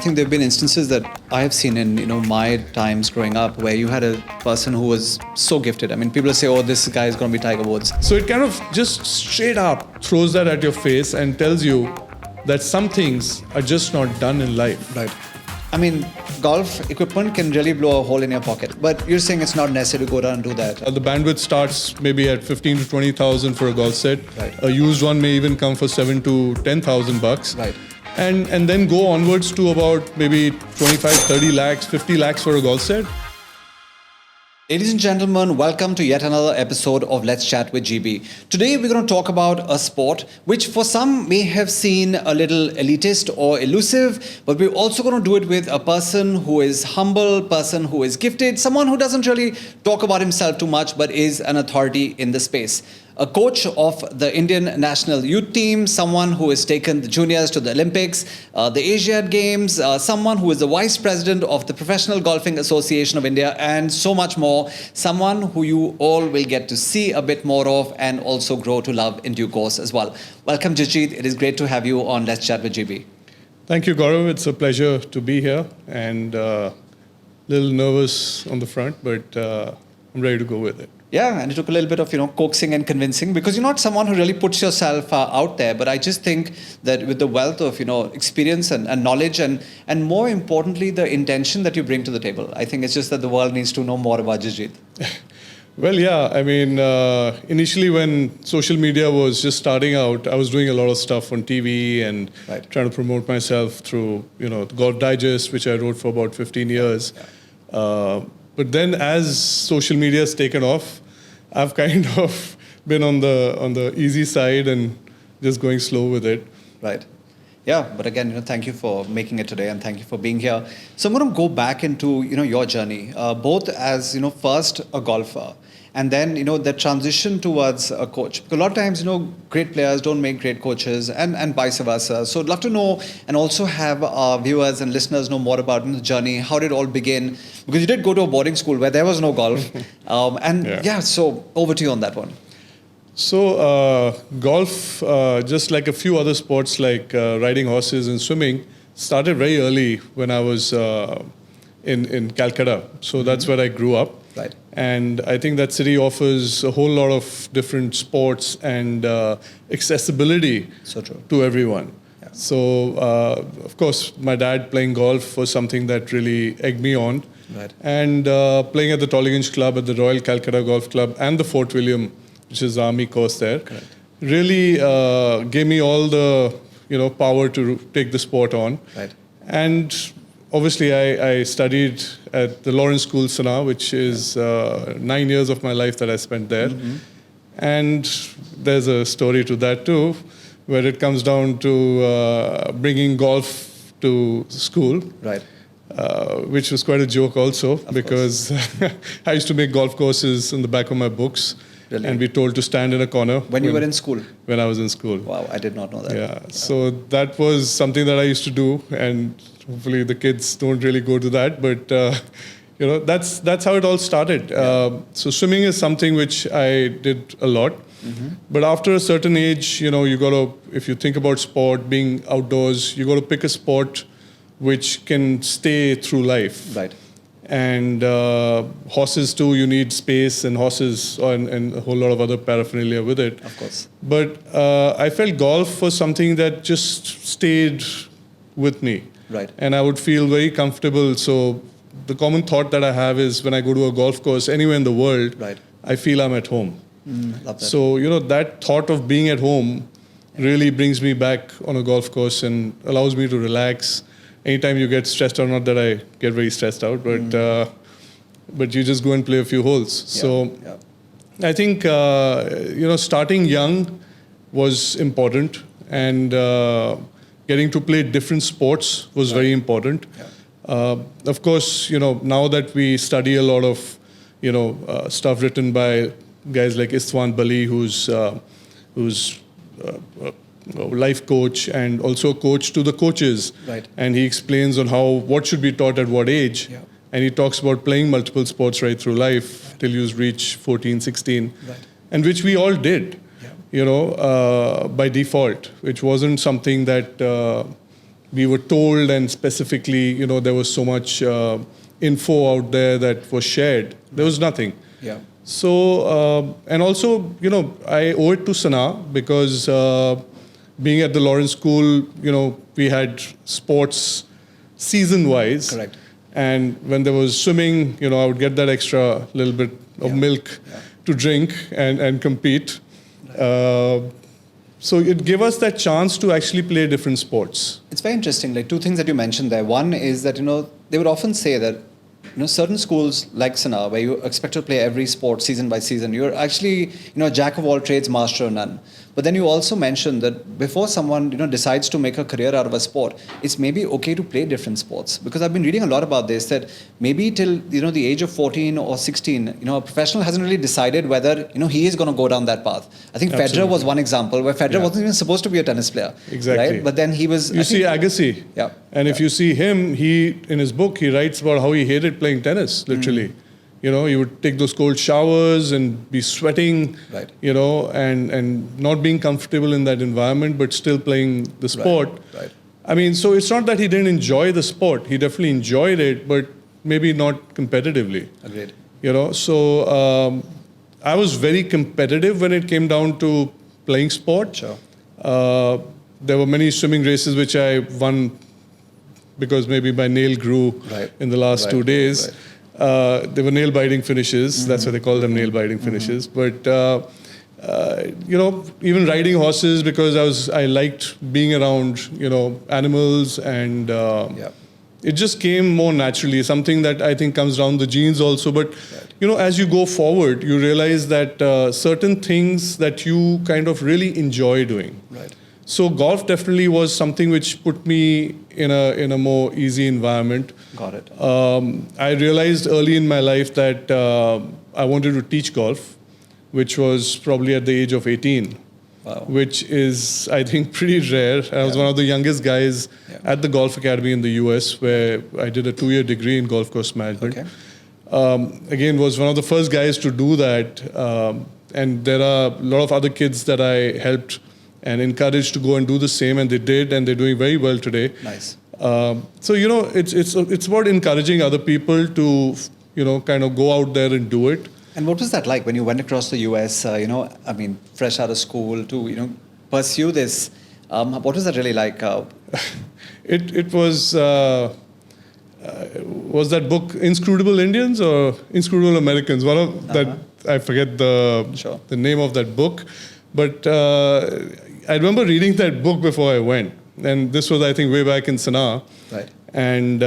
think there have been instances that I have seen in my times growing up where you had a person who was so gifted. I mean, people say, "Oh, this guy is going to be Tiger Woods." So it kind of just straight up throws that at your face and tells you that some things are just not done in life. Right. I mean, golf equipment can really blow a hole in your pocket, but you're saying it's not necessary to go down and do that. The bandwidth starts maybe at 15 to 20,000 for a golf set. Right. A used one may even come for 7 to 10,000 bucks. Right. And then go onwards to about maybe 25, 30 lakhs, 50 lakhs for a golf set. Ladies and gentlemen, welcome to yet another episode of Let's Chat with GB. Today we're going to talk about a sport which for some may have seen a little elitist or elusive, but we're also going to do it with a person who is humble, person who is gifted, someone who doesn't really talk about himself too much but is an authority in the space. A coach of the Indian national youth team, someone who has taken the juniors to the Olympics, the Asiad Games, someone who is the vice president of the Professional Golfing Association of India, and so much more. Someone who you all will get to see a bit more of and also grow to love in due course as well. Welcome, Jasjit. It is great to have you on Let's Chat with GB. Thank you, Gaurav. It's a pleasure to be here, and a little nervous on the front, but I'm ready to go with it. Yeah, and it took a little bit of, coaxing and convincing because you're not someone who really puts yourself out there. But I just think that with the wealth of, experience and knowledge and more importantly, the intention that you bring to the table, I think it's just that the world needs to know more about Jasjit. Well, yeah. I mean, initially when social media was just starting out, I was doing a lot of stuff on TV and trying to promote myself through, the Golf Digest, which I wrote for about 15 years. Yeah. But then as social media has taken off, I've kind of been on the easy side and just going slow with it. Right. Yeah, but again, thank you for making it today and thank you for being here. So I'm going to go back into, your journey, both as, first a golfer and then, the transition towards a coach. Because a lot of times, great players don't make great coaches and vice versa. So I'd love to know and also have our viewers and listeners know more about the journey. How did it all begin? Because you did go to a boarding school where there was no golf. So over to you on that one. So golf, just like a few other sports like riding horses and swimming, started very early when I was in Calcutta. So that's where I grew up. Right. And I think that city offers a whole lot of different sports and accessibility to everyone. Yeah. So, of course, my dad playing golf was something that really egged me on. Right. And playing at the Tollygunge Club, at the Royal Calcutta Golf Club and the Fort William, which is the army course there, correct, really gave me all the power to take the sport on. Right. And obviously, I studied at the Lawrence School, Sana, which is 9 years of my life that I spent there. Mm-hmm. And there's a story to that too, where it comes down to bringing golf to school. Right. Which was quite a joke also, because I used to make golf courses in the back of my books. Really? And be told to stand in a corner. When you were in school? When I was in school. Wow, I did not know that. Yeah, so that was something that I used to do, and hopefully the kids don't really go to that, but that's how it all started. Yeah. So swimming is something which I did a lot, but after a certain age, you gotta, if you think about sport, being outdoors, you gotta pick a sport which can stay through life. Right. And horses too, you need space and horses and a whole lot of other paraphernalia with it. Of course. But I felt golf was something that just stayed with me. Right. And I would feel very comfortable. So the common thought that I have is when I go to a golf course anywhere in the world, right, I feel I'm at home. Love that. So, that thought of being at home really brings me back on a golf course and allows me to relax. Anytime you get stressed out, not that I get very stressed out, but you just go and play a few holes. Yeah. So I think, starting young was important, and getting to play different sports was very important. Yeah. Of course, now that we study a lot of, stuff written by guys like Istvan Bali, who's life coach and also coach to the coaches. Right. And he explains on what should be taught at what age. Yeah. And he talks about playing multiple sports right through life till you reach 14, 16. Right. And which we all did, by default, which wasn't something that we were told, and specifically, there was so much info out there that was shared. There was nothing. Yeah. So, and also, I owe it to Sana because being at the Lawrence School, we had sports season-wise. Correct. And when there was swimming, I would get that extra little bit of milk to drink and compete. So it gave us that chance to actually play different sports. It's very interesting. Like two things that you mentioned there. One is that they would often say that certain schools like Sana, where you expect to play every sport season by season, you're actually a jack of all trades, master of none. But then you also mentioned that before someone decides to make a career out of a sport, it's maybe okay to play different sports. Because I've been reading a lot about this, that maybe till the age of 14 or 16, a professional hasn't really decided whether he is going to go down that path. I think Federer was one example where Federer wasn't even supposed to be a tennis player. Exactly. Right? But then he was. You see Agassi. Yeah. And if you see him, in his book, he writes about how he hated playing tennis, literally. He would take those cold showers and be sweating, right. And not being comfortable in that environment, but still playing the sport. Right. I mean, so it's not that he didn't enjoy the sport. He definitely enjoyed it, but maybe not competitively. Agreed. So I was very competitive when it came down to playing sport. Sure. There were many swimming races which I won because maybe my nail grew in the last 2 days. Right. They were nail-biting finishes. That's why they call them nail-biting finishes. But even riding horses, because I liked being around animals, and it just came more naturally. Something that I think comes down the genes also. But as you go forward, you realize that certain things that you kind of really enjoy doing. Right. So golf definitely was something which put me in a more easy environment. Got it. I realized early in my life that I wanted to teach golf, which was probably at the age of 18, which is, I think, pretty rare. I was one of the youngest guys at the Golf Academy in the US, where I did a 2-year degree in golf course management. Okay. Again, was one of the first guys to do that. And there are a lot of other kids that I helped and encouraged to go and do the same, and they did, and they're doing very well today. Nice. So it's about encouraging other people to kind of go out there and do it. And what was that like when you went across the US? Fresh out of school to pursue this. What was that really like? It was that book Inscrutable Indians or Inscrutable Americans? One of that, I forget the name of that book, but I remember reading that book before I went. And this was, I think, way back in Sanaa. Right. And,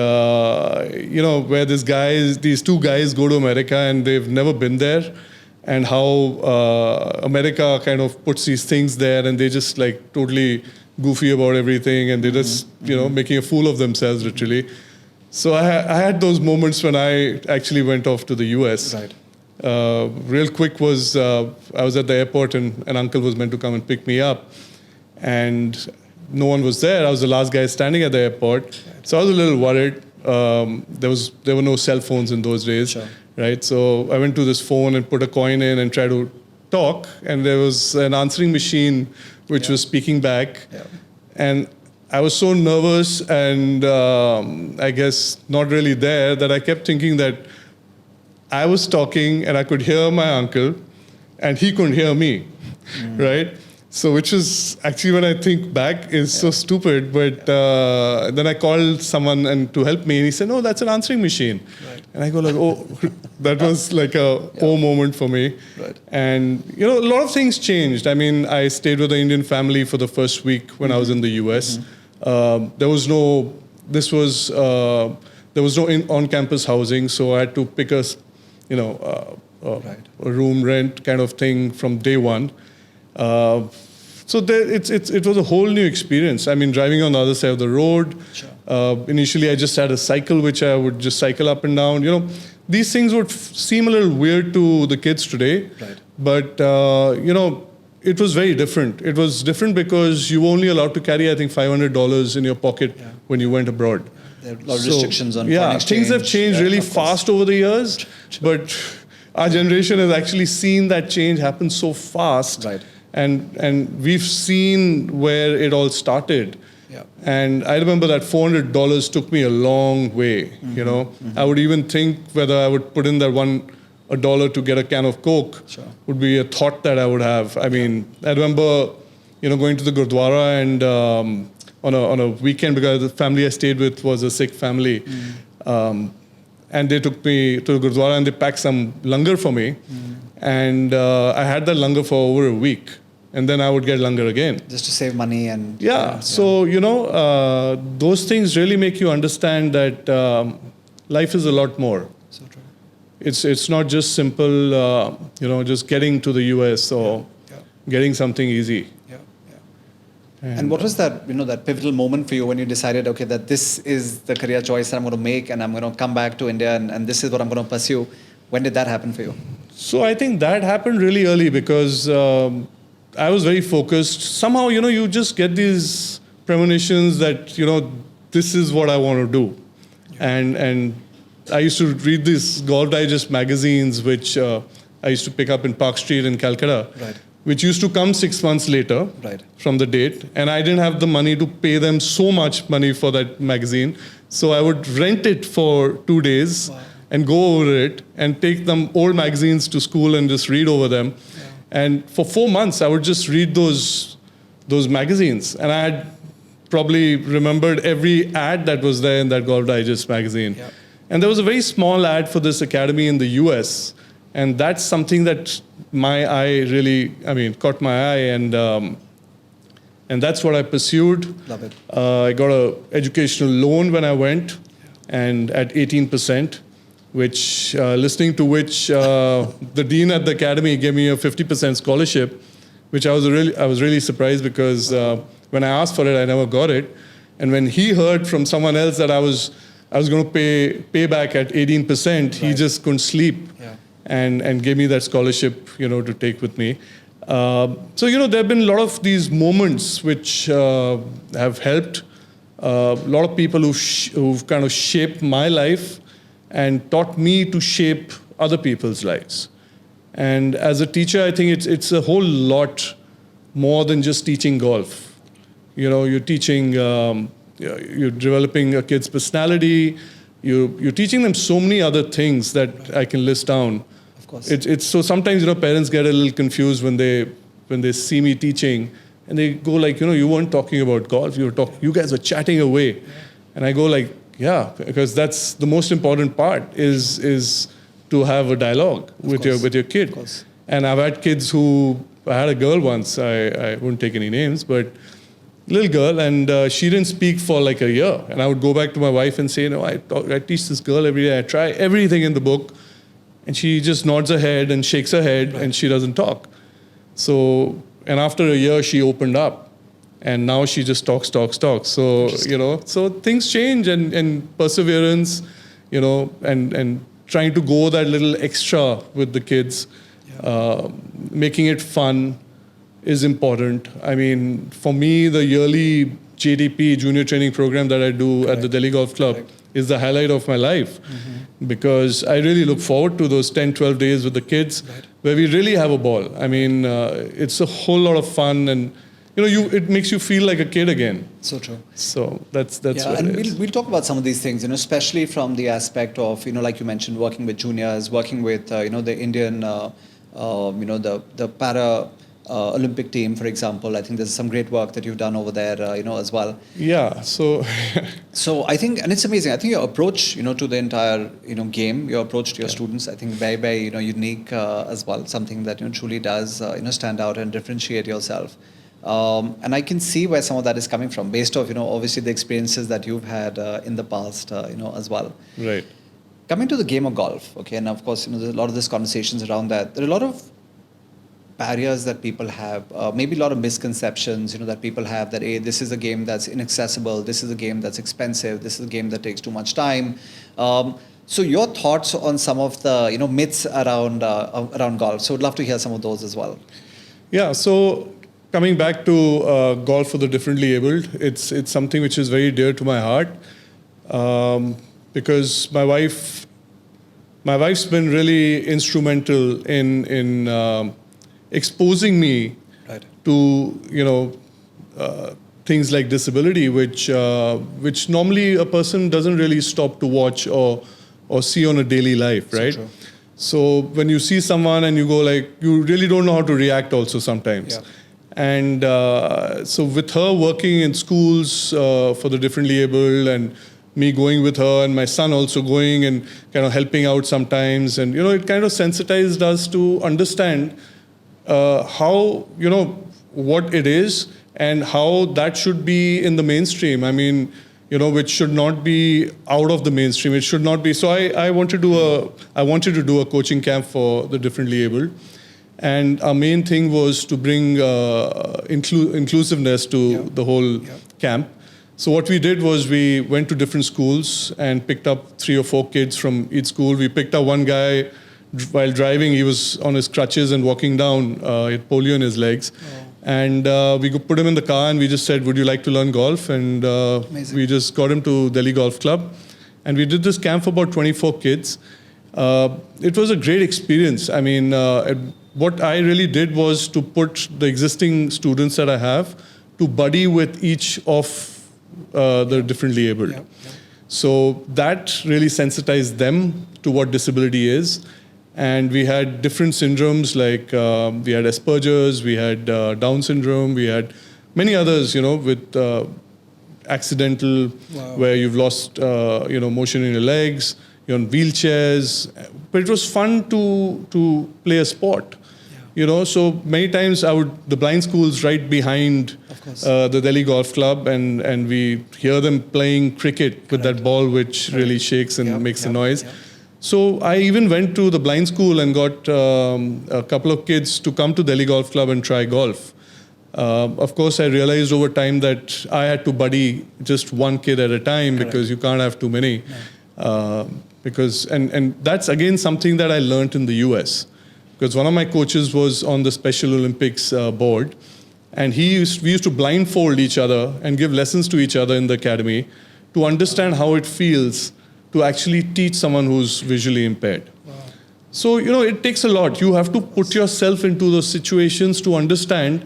where these two guys go to America and they've never been there, and how America kind of puts these things there, and they just like totally goofy about everything, and they're just, making a fool of themselves, literally. So I had those moments when I actually went off to the US. Right. Real quick was, I was at the airport and an uncle was meant to come and pick me up. And no one was there. I was the last guy standing at the airport. So I was a little worried. There were no cell phones in those days, right? So I went to this phone and put a coin in and tried to talk. And there was an answering machine which was speaking back. Yeah. And I was so nervous and I guess not really there, that I kept thinking that I was talking and I could hear my uncle and he couldn't hear me, right? So which is actually, when I think back, is so stupid. But then I called someone and to help me, and he said, "No, that's an answering machine." Right. And I go like, "Oh," that was like a oh moment for me. Right. And a lot of things changed. I mean, I stayed with the Indian family for the first week when I was in the US. There was no on-campus housing, so I had to pick a room rent kind of thing from day one. So it was a whole new experience. I mean, driving on the other side of the road. Sure. Initially, I just had a cycle which I would just cycle up and down. These things would seem a little weird to the kids today. Right. But it was very different. It was different because you were only allowed to carry, I think, $500 in your pocket when you went abroad. There are a lot of restrictions on foreign exchange. Things have changed really fast over the years. But our generation has actually seen that change happen so fast. Right. And we've seen where it all started. Yeah. And I remember that $400 took me a long way. You know, I would even think whether I would put in that a dollar to get a can of Coke. Sure. Would be a thought that I would have. I mean, I remember, going to the Gurdwara and on a weekend, because the family I stayed with was a Sikh family. And they took me to the Gurdwara and they packed some langar for me. And I had that langar for over a week. And then I would get langar again. Just to save money and... So, those things really make you understand that life is a lot more. So true. It's not just simple, just getting to the US or getting something easy. And what was that, that pivotal moment for you when you decided, okay, that this is the career choice that I'm going to make and I'm going to come back to India and this is what I'm going to pursue? When did that happen for you? So I think that happened really early because I was very focused. Somehow, you just get these premonitions that, this is what I want to do. And I used to read these Golf Digest magazines, which I used to pick up in Park Street in Calcutta. Right. Which used to come 6 months later from the date. And I didn't have the money to pay them so much money for that magazine. So I would rent it for 2 days and go over it and take them old magazines to school and just read over them. And for 4 months, I would just read those magazines. And I had probably remembered every ad that was there in that Golf Digest magazine. And there was a very small ad for this academy in the US. And that's something that my eye really, caught my eye, and that's what I pursued. Love it. I got an educational loan when I went, and at 18%, which listening to which the dean at the academy gave me a 50% scholarship, which I was really surprised because when I asked for it, I never got it, and when he heard from someone else that I was going to pay back at 18%, he just couldn't sleep. And gave me that scholarship, to take with me. So, there have been a lot of these moments which have helped. A lot of people who've kind of shaped my life and taught me to shape other people's lives. And as a teacher, I think it's a whole lot more than just teaching golf. You're teaching, you're developing a kid's personality. You're teaching them so many other things that I can list down. It's so sometimes parents get a little confused when they see me teaching and they go like, you weren't talking about golf, you guys were chatting away. And I go like, because that's the most important part is to have a dialogue with your kid. And I've had kids I had a girl once, I wouldn't take any names, but little girl, and she didn't speak for like a year. And I would go back to my wife and say, I teach this girl every day, I try everything in the book. And she just nods her head and shakes her head and she doesn't talk. So, and after a year, she opened up. And now she just talks. So, so things change and perseverance, and trying to go that little extra with the kids, making it fun is important. For me, the yearly JTP, Junior Training Program that I do at the Delhi Golf Club is the highlight of my life. Because I really look forward to those 10, 12 days with the kids where we really have a ball. It's a whole lot of fun and, it makes you feel like a kid again. So true. So that's what and it is. We'll talk about some of these things, especially from the aspect of, like you mentioned, working with juniors, working with, the Indian, the para Olympic team, for example. I think there's some great work that you've done over there, as well. Yeah, so... So I think, and it's amazing, I think your approach, to the entire, game, your approach to your students, I think very, very, unique as well, something that, truly does, stand out and differentiate yourself. And I can see where some of that is coming from, based off, obviously the experiences that you've had in the past, as well. Right. Coming to the game of golf, okay, and of course, there's a lot of these conversations around that. There are a lot of barriers that people have, maybe a lot of misconceptions, that people have that, hey, this is a game that's inaccessible, this is a game that's expensive, this is a game that takes too much time. So your thoughts on some of the, myths around golf. So I'd love to hear some of those as well. Yeah, so coming back to golf for the differently abled, it's something which is very dear to my heart because my wife's been really instrumental in exposing me to things like disability, which normally a person doesn't really stop to watch or see on a daily life, right? true. So when you see someone and you go like, you really don't know how to react also sometimes. Yeah. And so with her working in schools for the differently abled, and me going with her, and my son also going and kind of helping out sometimes, and it kind of sensitized us to understand how, what it is and how that should be in the mainstream. I mean, which should not be out of the mainstream. It should not be. So I wanted to do a coaching camp for the differently abled. And our main thing was to bring inclusiveness to the whole camp. So what we did was we went to different schools and picked up 3 or 4 kids from each school. We picked up one guy while driving. He was on his crutches and walking down. He had polio in his legs. Oh. And we put him in the car and we just said, would you like to learn golf? And we just got him to Delhi Golf Club. And we did this camp for about 24 kids. It was a great experience. I mean, what I really did was to put the existing students that I have to buddy with each of the differently abled. Yep. So that really sensitized them to what disability is. And we had different syndromes, like we had Asperger's, we had Down syndrome, we had many others, with accidental, where you've lost, motion in your legs, you're on wheelchairs. But it was fun to play a sport. So many times the blind school's right behind the Delhi Golf Club, and we hear them playing cricket with that ball which really shakes and makes a noise. So I even went to the blind school and got a couple of kids to come to Delhi Golf Club and try golf. Of course, I realized over time that I had to buddy just one kid at a time because you can't have too many. And that's again something that I learned in the US. Because one of my coaches was on the Special Olympics board, and we used to blindfold each other and give lessons to each other in the academy to understand how it feels to actually teach someone who's visually impaired. Wow. So, it takes a lot. You have to put yourself into those situations to understand,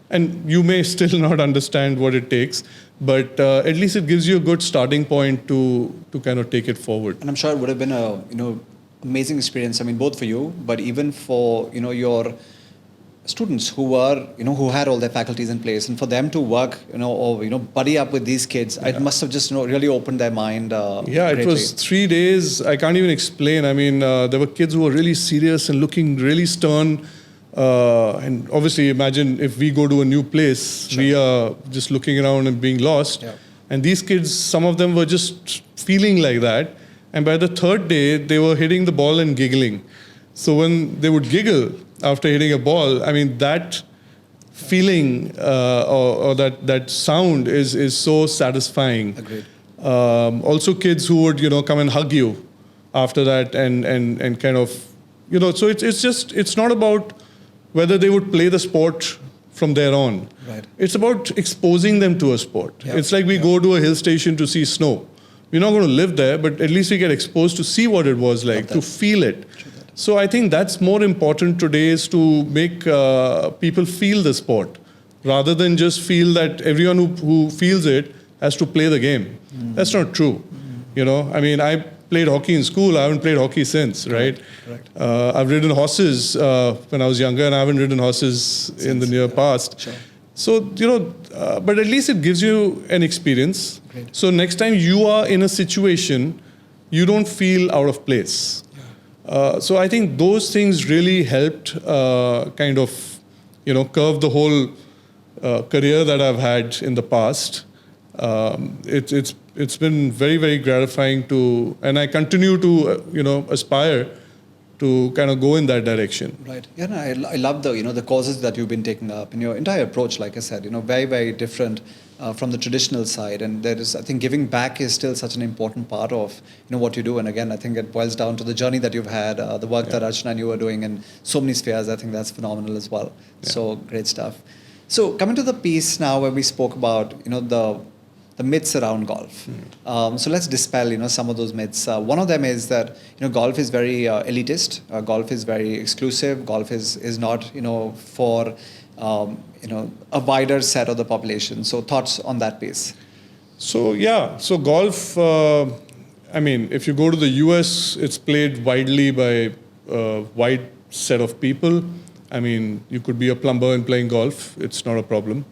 and you may still not understand what it takes, but at least it gives you a good starting point to kind of take it forward. And I'm sure it would have been a, amazing experience. I mean, both for you, but even for, your students who were, who had all their faculties in place, and for them to work, or, buddy up with these kids, it must have just, really opened their mind. It was 3 days. I can't even explain. I mean, there were kids who were really serious and looking really stern. And obviously, imagine if we go to a new place, we are just looking around and being lost. Yeah. And these kids, some of them were just feeling like that. And by the 3rd day, they were hitting the ball and giggling. So when they would giggle after hitting a ball, I mean, that feeling or that sound is so satisfying. Agreed. Also, kids who would, come and hug you after that and kind of, so it's not about whether they would play the sport from there on. Right. It's about exposing them to a sport. Yeah. It's like we go to a hill station to see snow. We're not going to live there, but at least we get exposed to see what it was like, to feel it. So I think that's more important today, is to make people feel the sport, rather than just feel that everyone who feels it has to play the game. That's not true. I mean, I played hockey in school. I haven't played hockey since, right? Correct. I've ridden horses when I was younger, and I haven't ridden horses in the near past. Sure. So, but at least it gives you an experience. Great. So next time you are in a situation, you don't feel out of place. Yeah. So I think those things really helped kind of, curve the whole career that I've had in the past. It's been very, very gratifying and I continue to, aspire to kind of go in that direction. Right. Yeah, no, I love the causes that you've been taking up, and your entire approach, like I said, very, very different from the traditional side. And there is, I think, giving back is still such an important part of what you do. And again, I think it boils down to the journey that you've had, the work that Archana and you are doing in so many spheres. I think that's phenomenal as well. Yeah. So great stuff. So coming to the piece now where we spoke about the myths around golf. So let's dispel, some of those myths. One of them is that, golf is very elitist. Golf is very exclusive. Golf is not, for a wider set of the population. So thoughts on that piece? So yeah, so golf. I mean, if you go to the US, it's played widely by a wide set of people. I mean, you could be a plumber and playing golf; it's not a problem.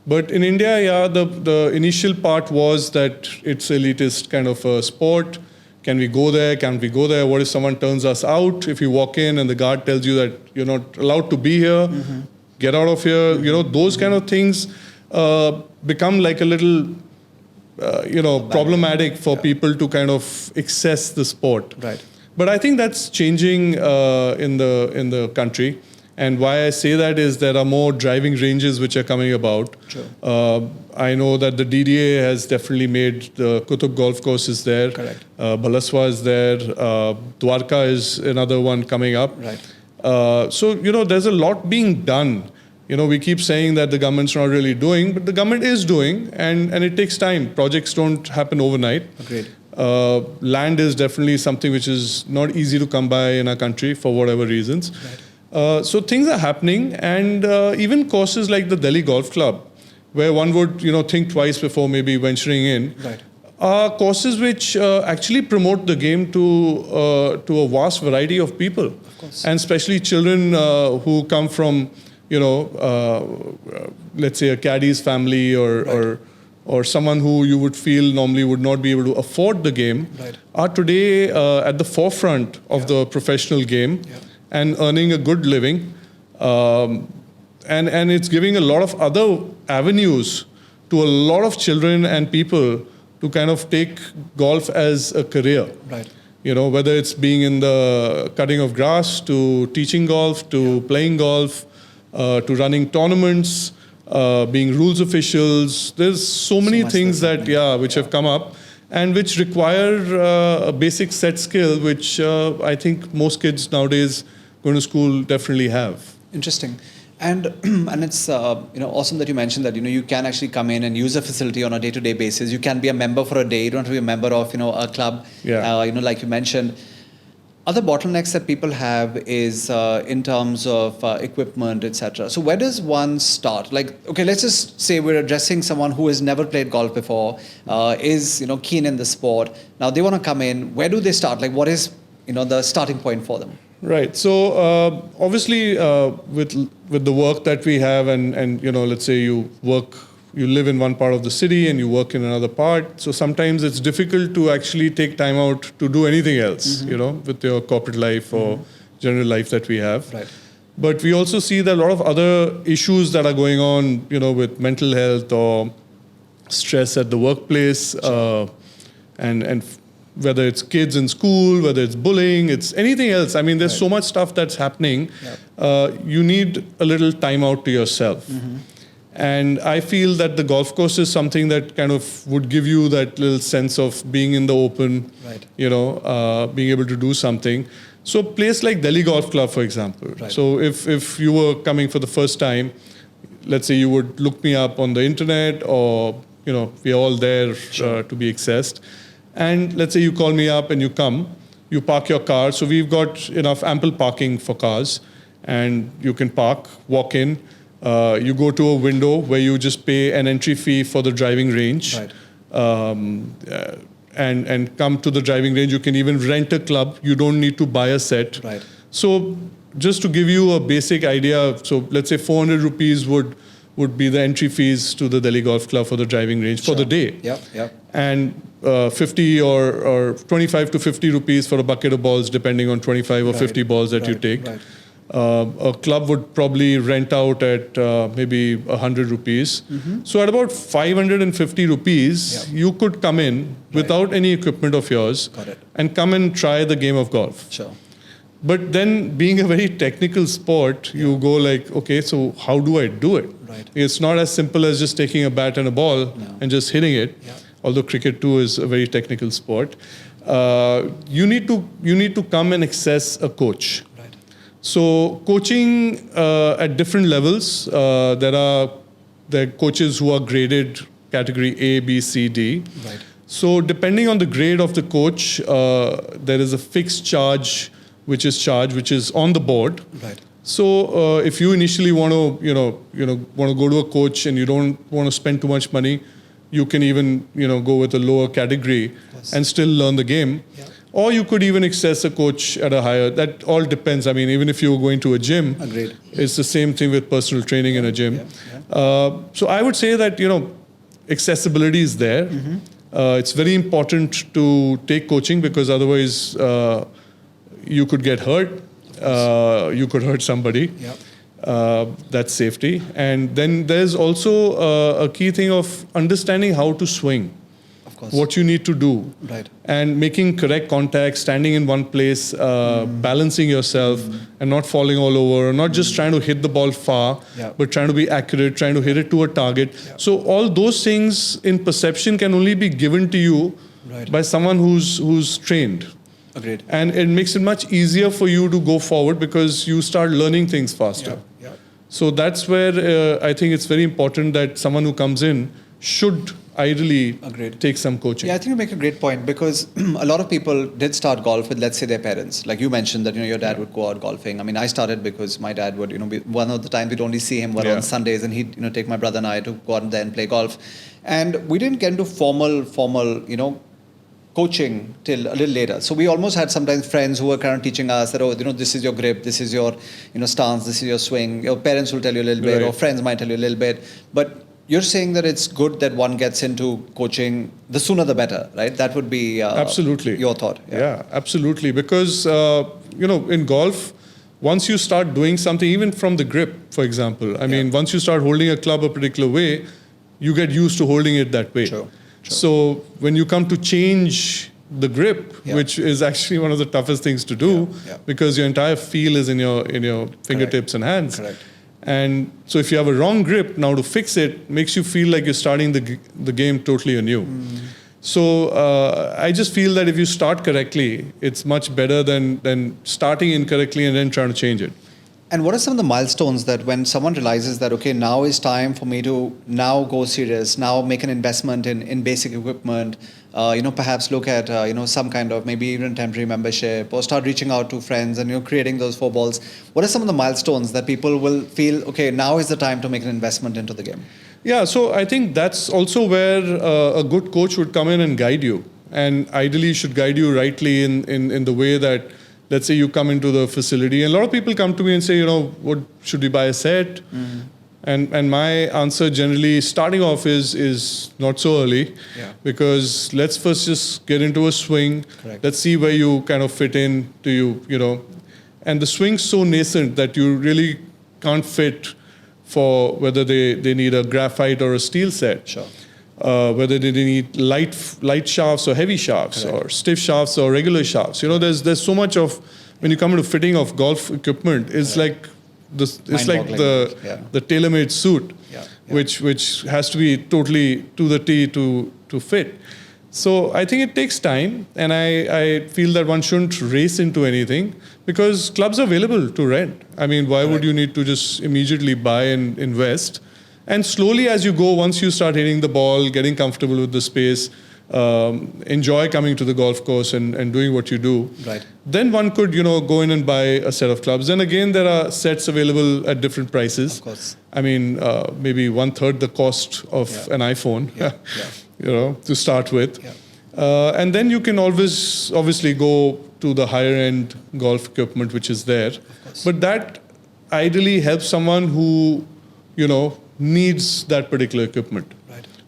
But in India, yeah, the initial part was that it's elitist kind of a sport. Can we go there? Can't we go there? What if someone turns us out? If you walk in and the guard tells you that you're not allowed to be here, get out of here. Those kind of things become like a little problematic for people to kind of access the sport. Right. But I think that's changing in the country. And why I say that is there are more driving ranges which are coming about. Sure. I know that the DDA has definitely made the Kutub golf courses there. Correct. Balaswa is there. Dwarka is another one coming up. Right. So, there's a lot being done. We keep saying that the government's not really doing, but the government is doing, and it takes time. Projects don't happen overnight. Agreed. Land is definitely something which is not easy to come by in our country for whatever reasons. Right. So things are happening, and even courses like the Delhi Golf Club, where one would think twice before maybe venturing in, Right. are courses which actually promote the game to a vast variety of people, Of course. and especially children who come from let's say a caddy's family or someone who you would feel normally would not be able to afford the game, Right. are today at the forefront of the professional game and earning a good living. And it's giving a lot of other avenues to a lot of children and people to kind of take golf as a career. Right. Whether it's being in the cutting of grass, to teaching golf, to playing golf, to running tournaments, being rules officials. There's so many things which have come up and which require a basic set skill, which I think most kids nowadays going to school definitely have. Interesting. And it's awesome that you mentioned that you can actually come in and use a facility on a day-to-day basis. You can be a member for a day. You don't have to be a member of a club. Yeah. Like you mentioned. Other bottlenecks that people have is in terms of equipment, etc. So where does one start? Like, okay, let's just say we're addressing someone who has never played golf before, is keen in the sport. Now they want to come in. Where do they start? Like, what is the starting point for them? Right. So obviously, with the work that we have, and let's say you live in one part of the city and you work in another part. So sometimes it's difficult to actually take time out to do anything else, with your corporate life or general life that we have. Right. But we also see that a lot of other issues that are going on, with mental health or stress at the workplace, and whether it's kids in school, whether it's bullying, it's anything else. I mean, there's so much stuff that's happening. You need a little time out to yourself. And I feel that the golf course is something that kind of would give you that little sense of being in the open, right. Being able to do something. So a place like Delhi Golf Club, for example. Right. So if you were coming for the first time, let's say you would look me up on the internet, or, we're all there to be accessed. And let's say you call me up and you come, you park your car. So we've got enough ample parking for cars, and you can park, walk in. You go to a window where you just pay an entry fee for the driving range, right. And come to the driving range. You can even rent a club. You don't need to buy a set. Right. So just to give you a basic idea, so let's say 400 rupees would be the entry fees to the Delhi Golf Club for the driving range for the day. Yep. And 50 or 25 to 50 rupees for a bucket of balls, depending on 25 or 50 balls that you take. Right. A club would probably rent out at maybe 100 rupees. So at about 550 rupees, you could come in without any equipment of yours and come and try the game of golf. Sure. But then, being a very technical sport, you go like, okay, so how do I do it? Right. It's not as simple as just taking a bat and a ball and just hitting it. Although cricket too is a very technical sport. You need to come and access a coach. So coaching at different levels, there are coaches who are graded category A, B, C, D. Right. So depending on the grade of the coach, there is a fixed charge which is on the board. Right. So if you initially want to, want to go to a coach and you don't want to spend too much money, you can even, go with a lower category and still learn the game. Yeah. Or you could even access a coach at a higher. That all depends. I mean, even if you're going to a gym, Agreed. It's the same thing with personal training in a gym. So I would say that accessibility is there. It's very important to take coaching because otherwise you could get hurt. You could hurt somebody. That's safety. And then there's also a key thing of understanding how to swing. Of course. What you need to do. Right. And making correct contact, standing in one place, balancing yourself and not falling all over, not just trying to hit the ball far, but trying to be accurate, trying to hit it to a target. So all those things in perception can only be given to you by someone who's trained. Agreed. And it makes it much easier for you to go forward because you start learning things faster. So that's where I think it's very important that someone who comes in should ideally take some coaching. Yeah, I think you make a great point because a lot of people did start golf with, let's say, their parents. Like you mentioned that, your dad would go out golfing. I mean, I started because my dad would, be one of the times we'd only see him on Sundays and he'd, take my brother and I to go out there and play golf. And we didn't get into formal, coaching till a little later. So we almost had sometimes friends who were kind of teaching us that, this is your grip, this is your, stance, this is your swing. Your parents will tell you a little bit or friends might tell you a little bit. But you're saying that it's good that one gets into coaching, the sooner the better, right? That would be absolutely your thought. Yeah, absolutely. Because, in golf, once you start doing something, even from the grip, for example, I mean, once you start holding a club a particular way, you get used to holding it that way. True. So when you come to change the grip, which is actually one of the toughest things to do, because your entire feel is in your fingertips and hands. Correct. And so if you have a wrong grip, now to fix it makes you feel like you're starting the game totally anew. So I just feel that if you start correctly, it's much better than starting incorrectly and then trying to change it. And what are some of the milestones that when someone realizes that, okay, now is time for me to now go serious, now make an investment in basic equipment, perhaps look at, some kind of maybe even temporary membership or start reaching out to friends and, creating those 4 balls. What are some of the milestones that people will feel, okay, now is the time to make an investment into the game? Yeah, so I think that's also where a good coach would come in and guide you. And ideally should guide you rightly in the way that, let's say you come into the facility, and a lot of people come to me and say, what should we buy a set? And my answer generally starting off is not so early, because let's first just get into a swing. Correct. Let's see where you kind of fit in to and the swing's so nascent that you really can't fit for whether they need a graphite or a steel set. Sure. Whether they need light shafts or heavy shafts, or stiff shafts or regular shafts. There's so much of, when you come into fitting of golf equipment, it's like the tailor-made suit, which has to be totally to the T to fit. So I think it takes time, and I feel that one shouldn't race into anything because clubs are available to rent. I mean, why would you need to just immediately buy and invest? And slowly as you go, once you start hitting the ball, getting comfortable with the space, enjoy coming to the golf course and doing what you do, then one could, go in and buy a set of clubs. Then again, there are sets available at different prices. Of course. I mean, maybe 1/3 the cost of an iPhone, to start with. And then you can obviously go to the higher end golf equipment, which is there. But that ideally helps someone who, needs that particular equipment.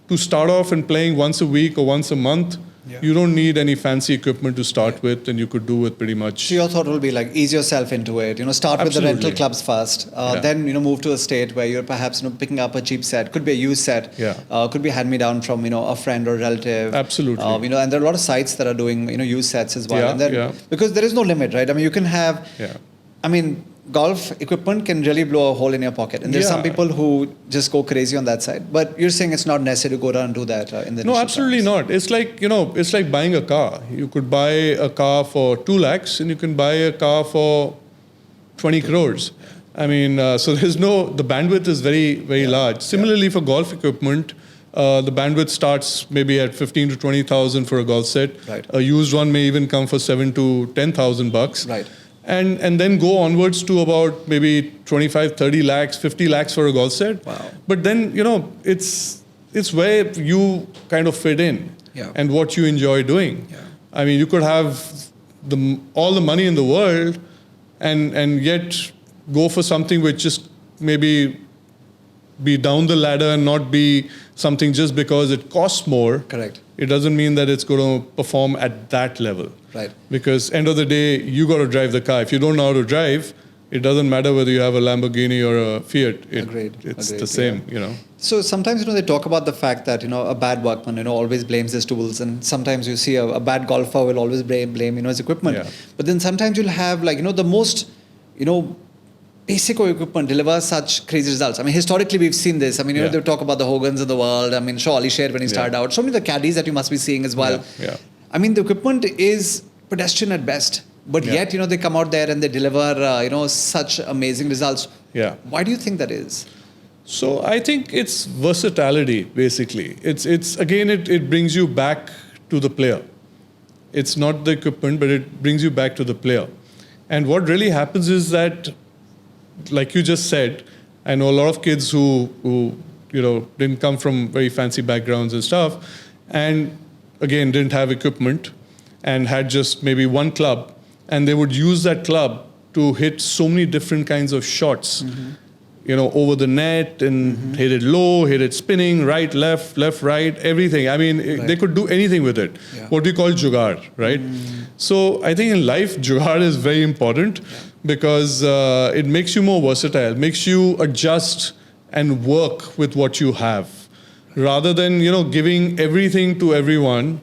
To start off and playing once a week or once a month, you don't need any fancy equipment to start with, and you could do with pretty much. So your thought will be like ease yourself into it. Start with the rental clubs first, then move to a state where you're perhaps picking up a cheap set. Could be a used set. Could be hand me down from a friend or relative. Absolutely. And there are a lot of sites that are doing used sets as well. And then, because there is no limit, right? I mean, you can have. I mean, golf equipment can really blow a hole in your pocket, and there's some people who just go crazy on that side. But you're saying it's not necessary to go down and do that in the No, absolutely not. It's like it's like buying a car. You could buy a car for 2 lakhs, and you can buy a car for 20 crores. I mean, so the bandwidth is very, very large. Similarly, for golf equipment, the bandwidth starts maybe at 15 to 20,000 for a golf set. A used one may even come for 7 to 10,000 bucks. and then go onwards to about maybe 25, 30 lakhs, 50 lakhs for a golf set. Wow. But then, it's where you kind of fit in and what you enjoy doing. Yeah. I mean, you could have all the money in the world and yet go for something which just maybe be down the ladder and not be something just because it costs more. Correct. It doesn't mean that it's going to perform at that level. Right. Because end of the day, you got to drive the car. If you don't know how to drive, it doesn't matter whether you have a Lamborghini or a Fiat. It's the same, So sometimes, they talk about the fact that, a bad workman, always blames his tools. And sometimes you see a bad golfer will always blame, his equipment. Yeah. But then sometimes you'll have the most, basic equipment deliver such crazy results. I mean, historically, we've seen this. I mean, they talk about the Hogans of the world. I mean, Ali shared when he started out. So many of the caddies that you must be seeing as well. Yeah. I mean, the equipment is pedestrian at best. But yet, they come out there and they deliver, such amazing results. Yeah. Why do you think that is? So I think it's versatility, basically. It's again, it brings you back to the player. It's not the equipment, but it brings you back to the player. And what really happens is that, like you just said, I know a lot of kids who didn't come from very fancy backgrounds and stuff, and again, didn't have equipment and had just maybe one club, and they would use that club to hit so many different kinds of shots, over the net and hit it low, hit it spinning, right, left, right, everything. I mean, they could do anything with it. Yeah. What we call jugaad, right? So I think in life, jugaad is very important because it makes you more versatile, makes you adjust and work with what you have. Rather than, giving everything to everyone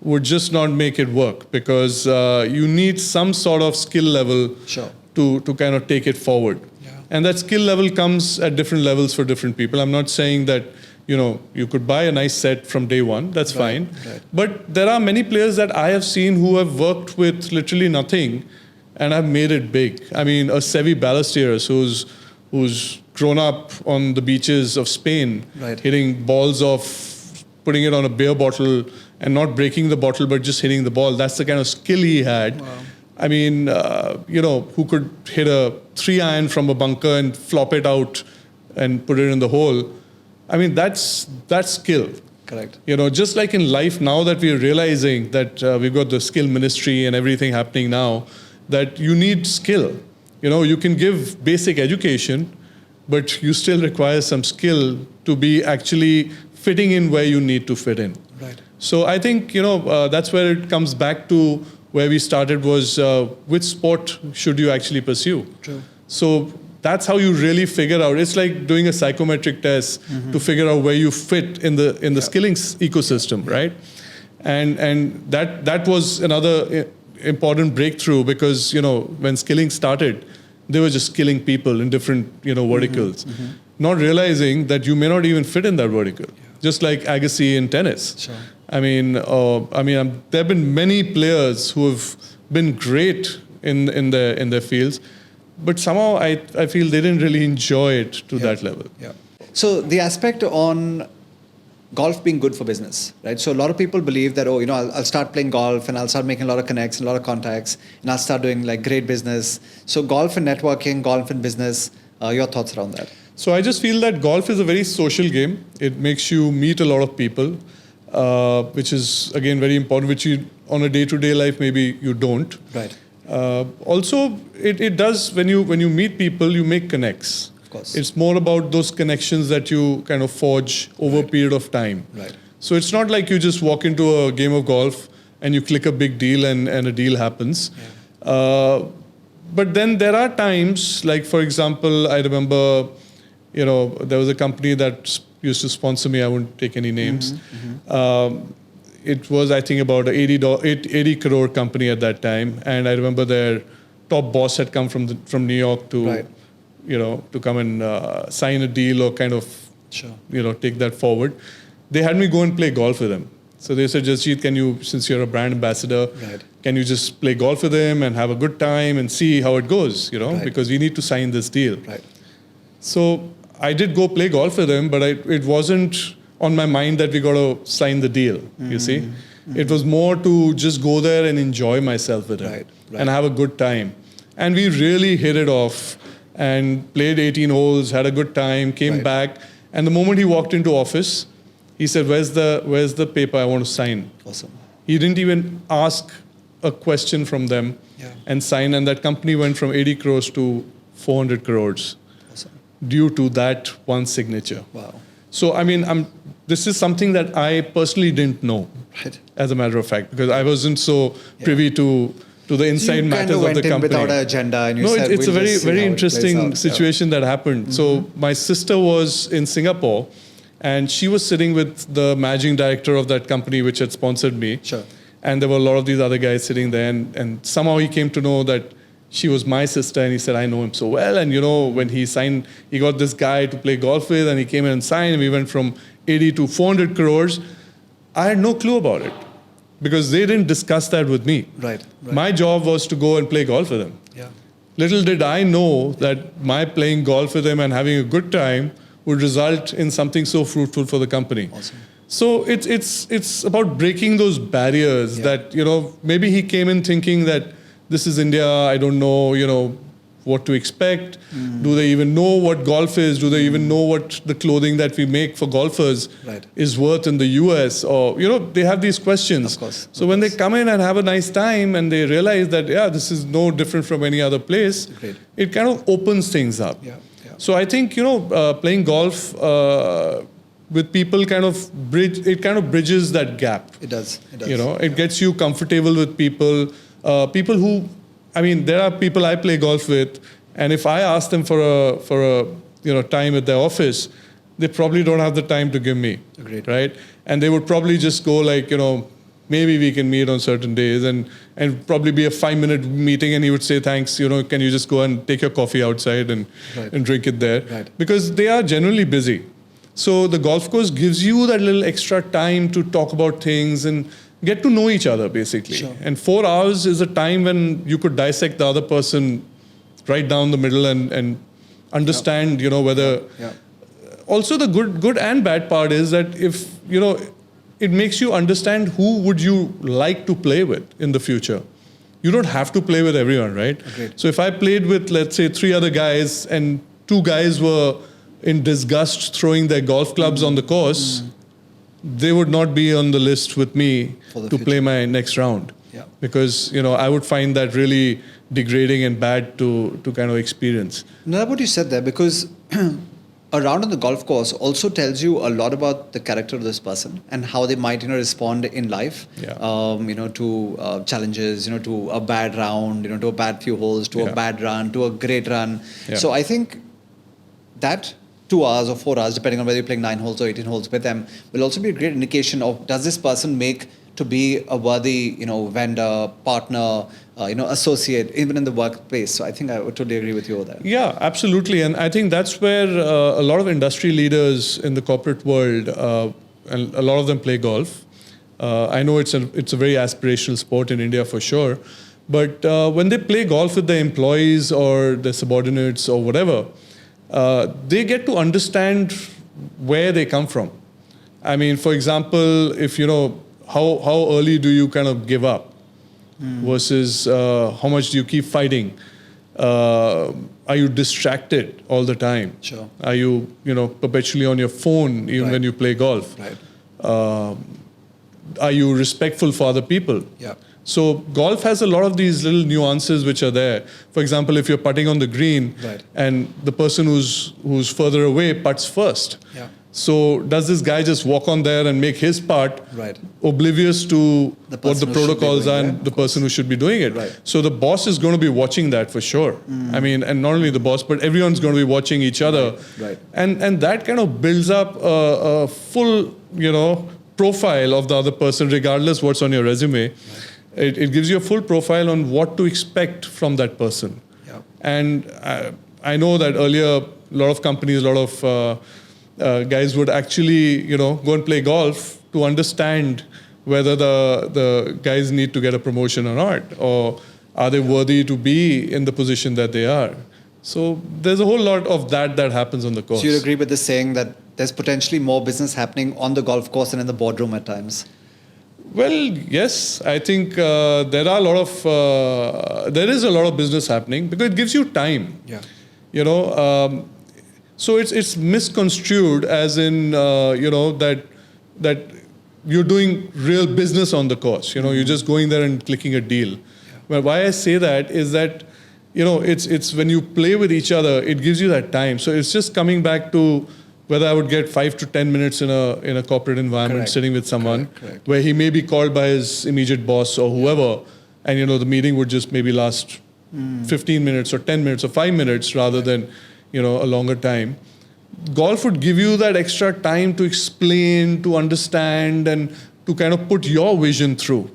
would just not make it work because you need some sort of skill level to kind of take it forward. And that skill level comes at different levels for different people. I'm not saying that, you could buy a nice set from day one. That's fine. Right. But there are many players that I have seen who have worked with literally nothing and have made it big. I mean, a Sevi Ballesteros who's grown up on the beaches of Spain, hitting balls off, putting it on a beer bottle and not breaking the bottle, but just hitting the ball. That's the kind of skill he had. Wow. I mean, who could hit a 3-iron from a bunker and flop it out and put it in the hole. I mean, that's skill. Correct. Just like in life now that we're realizing that we've got the skill ministry and everything happening now, that you need skill. You can give basic education, but you still require some skill to be actually fitting in where you need to fit in. Right. So I think, that's where it comes back to where we started was which sport should you actually pursue? True. So that's how you really figure out. It's like doing a psychometric test to figure out where you fit in the skilling ecosystem, right? And that was another important breakthrough because when skilling started, they were just skilling people in different verticals, not realizing that you may not even fit in that vertical. Just like Agassi in tennis. Sure. I mean, there have been many players who have been great in their fields, but somehow I feel they didn't really enjoy it to that level. Yeah. So the aspect on golf being good for business, right? So a lot of people believe that, I'll start playing golf and I'll start making a lot of connects and a lot of contacts and I'll start doing like great business. So golf and networking, golf and business, your thoughts around that? So I just feel that golf is a very social game. It makes you meet a lot of people, which is, again, very important, which you, on a day-to-day life, maybe you don't. Right. Also, it does, when you meet people, you make connects. Of course. It's more about those connections that you kind of forge over a period of time. Right. So it's not like you just walk into a game of golf and you click a big deal and a deal happens. Yeah. But then there are times, like, for example, I remember, there was a company that used to sponsor me. I won't take any names. It was, I think, about an 80 crore company at that time. And I remember their top boss had come from New York to, to come and sign a deal or kind of, take that forward. They had me go and play golf with them. So they said, Jasjit, can you, since you're a brand ambassador, can you just play golf with them and have a good time and see how it goes, because we need to sign this deal. Right. So I did go play golf with him, but it wasn't on my mind that we got to sign the deal, you see. It was more to just go there and enjoy myself with him and have a good time. And we really hit it off and played 18 holes, had a good time, came back. And the moment he walked into office, he said, where's the paper I want to sign? Awesome. He didn't even ask a question from them and sign. And that company went from 80 crores to 400 crores due to that one signature. Wow. So, I mean, this is something that I personally didn't know, as a matter of fact, because I wasn't so privy to the inside matters of the company. Without an agenda, and you said, it's a very interesting situation that happened. So my sister was in Singapore, and she was sitting with the managing director of that company, which had sponsored me. Sure. And there were a lot of these other guys sitting there, and somehow he came to know that she was my sister, and he said, I know him so well. And when he signed, he got this guy to play golf with, and he came in and signed, and we went from 80 to 400 crores. I had no clue about it, because they didn't discuss that with me. Right. My job was to go and play golf with them. Yeah. Little did I know that my playing golf with them and having a good time would result in something so fruitful for the company. Awesome. So it's about breaking those barriers that, maybe he came in thinking that this is India, I don't know, what to expect. Do they even know what golf is? Do they even know what the clothing that we make for golfers is worth in the US? Or, they have these questions. Of course. So when they come in and have a nice time and they realize that, this is no different from any other place, it kind of opens things up. Yeah. So I think, playing golf with people kind of bridges that gap. It does. It gets you comfortable with people. People who, there are people I play golf with, and if I ask them for a time at their office, they probably don't have the time to give me. Agreed. Right? And they would probably just go like, maybe we can meet on certain days, and probably be a 5-minute meeting, and he would say, thanks, can you just go and take your coffee outside and drink it there? Right. Because they are generally busy. So the golf course gives you that little extra time to talk about things and get to know each other, basically. Sure. And 4 hours is a time when you could dissect the other person right down the middle and understand, whether... Yeah. Also, the good and bad part is that if, it makes you understand who would you like to play with in the future. You don't have to play with everyone, right? Agreed. So if I played with, let's say, 3 other guys and 2 guys were in disgust throwing their golf clubs on the course, they would not be on the list with me to play my next round. Yeah. Because, I would find that really degrading and bad to kind of experience. Now, what you said there, because a round on the golf course also tells you a lot about the character of this person and how they might, respond in life, to challenges, to a bad round, to a bad few holes, to a bad run, to a great run. Yeah. So I think that 2 hours or 4 hours, depending on whether you're playing 9 holes or 18 holes with them, will also be a great indication of, does this person make to be a worthy, vendor, partner, associate, even in the workplace. So I think I would totally agree with you there. Yeah, absolutely. And I think that's where a lot of industry leaders in the corporate world, and a lot of them play golf. I know it's a very aspirational sport in India for sure. But when they play golf with their employees or their subordinates or whatever, they get to understand where they come from. For example, if how early do you kind of give up versus how much do you keep fighting? Are you distracted all the time? Sure. Are you perpetually on your phone even when you play golf? Right. Are you respectful for other people? Yeah. So golf has a lot of these little nuances which are there. For example, if you're putting on the green and the person who's further away putts first. Yeah. So does this guy just walk on there and make his part oblivious to what the protocols are and the person who should be doing it? Right. So the boss is going to be watching that for sure. And not only the boss, but everyone's going to be watching each other. Right. And that kind of builds up a full, profile of the other person, regardless what's on your resume. Right. It gives you a full profile on what to expect from that person. Yeah. And I know that earlier, a lot of companies, a lot of guys would actually, go and play golf to understand whether the guys need to get a promotion or not, or are they worthy to be in the position that they are. So there's a whole lot of that happens on the course. So you agree with the saying that there's potentially more business happening on the golf course than in the boardroom at times? Well, yes, I think there is a lot of business happening because it gives you time. Yeah. You know, so it's misconstrued as in that you're doing real business on the course. You know, you're just going there and clicking a deal. Yeah. Well, why I say that is that it's when you play with each other, it gives you that time. So it's just coming back to whether I would get 5 to 10 minutes in a corporate environment, correct, sitting with someone, correct, where he may be called by his immediate boss or whoever, and the meeting would just maybe last 15 minutes or 10 minutes or 5 minutes rather than a longer time. Golf would give you that extra time to explain, to understand, and to kind of put your vision through.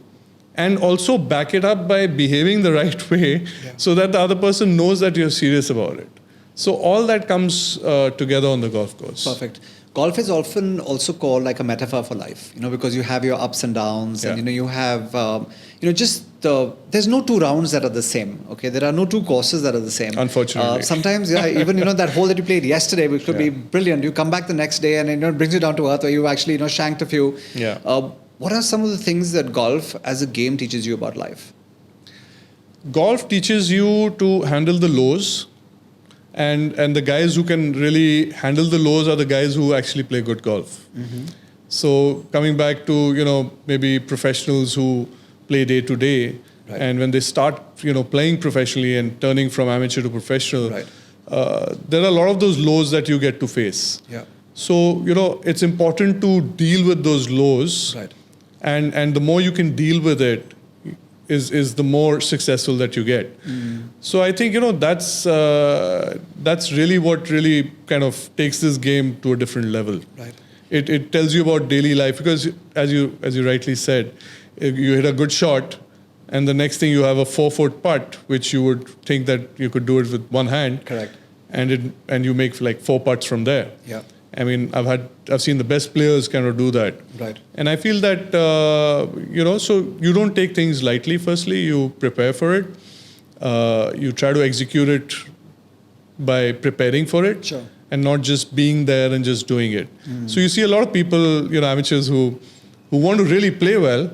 And also back it up by behaving the right way, so that the other person knows that you're serious about it. So all that comes together on the golf course. Perfect. Golf is often also called like a metaphor for life, because you have your ups and downs, and you have, there's no two rounds that are the same. Okay, there are no two courses that are the same. Unfortunately, sometimes even that hole that you played yesterday, which could be brilliant. You come back the next day and it brings you down to earth, where you actually shanked a few. Yeah. What are some of the things that golf as a game teaches you about life? Golf teaches you to handle the lows. And the guys who can really handle the lows are the guys who actually play good golf. Mm-hmm. So coming back to maybe professionals who play day to day, and when they start playing professionally and turning from amateur to professional, there are a lot of those lows that you get to face. Yeah. So it's important to deal with those lows, and the more you can deal with it, is the more successful that you get. So I think that's really what really kind of takes this game to a different level. Right. It tells you about daily life, because as you rightly said, if you hit a good shot, and the next thing you have a 4-foot putt, which you would think that you could do it with one hand. Correct. And you make like 4 putts from there. Yeah. I mean, I've seen the best players kind of do that. Right. And I feel that, so you don't take things lightly. Firstly, you prepare for it. You try to execute it by preparing for it. Sure. And not just being there and just doing it. So you see a lot of people, amateurs who want to really play well,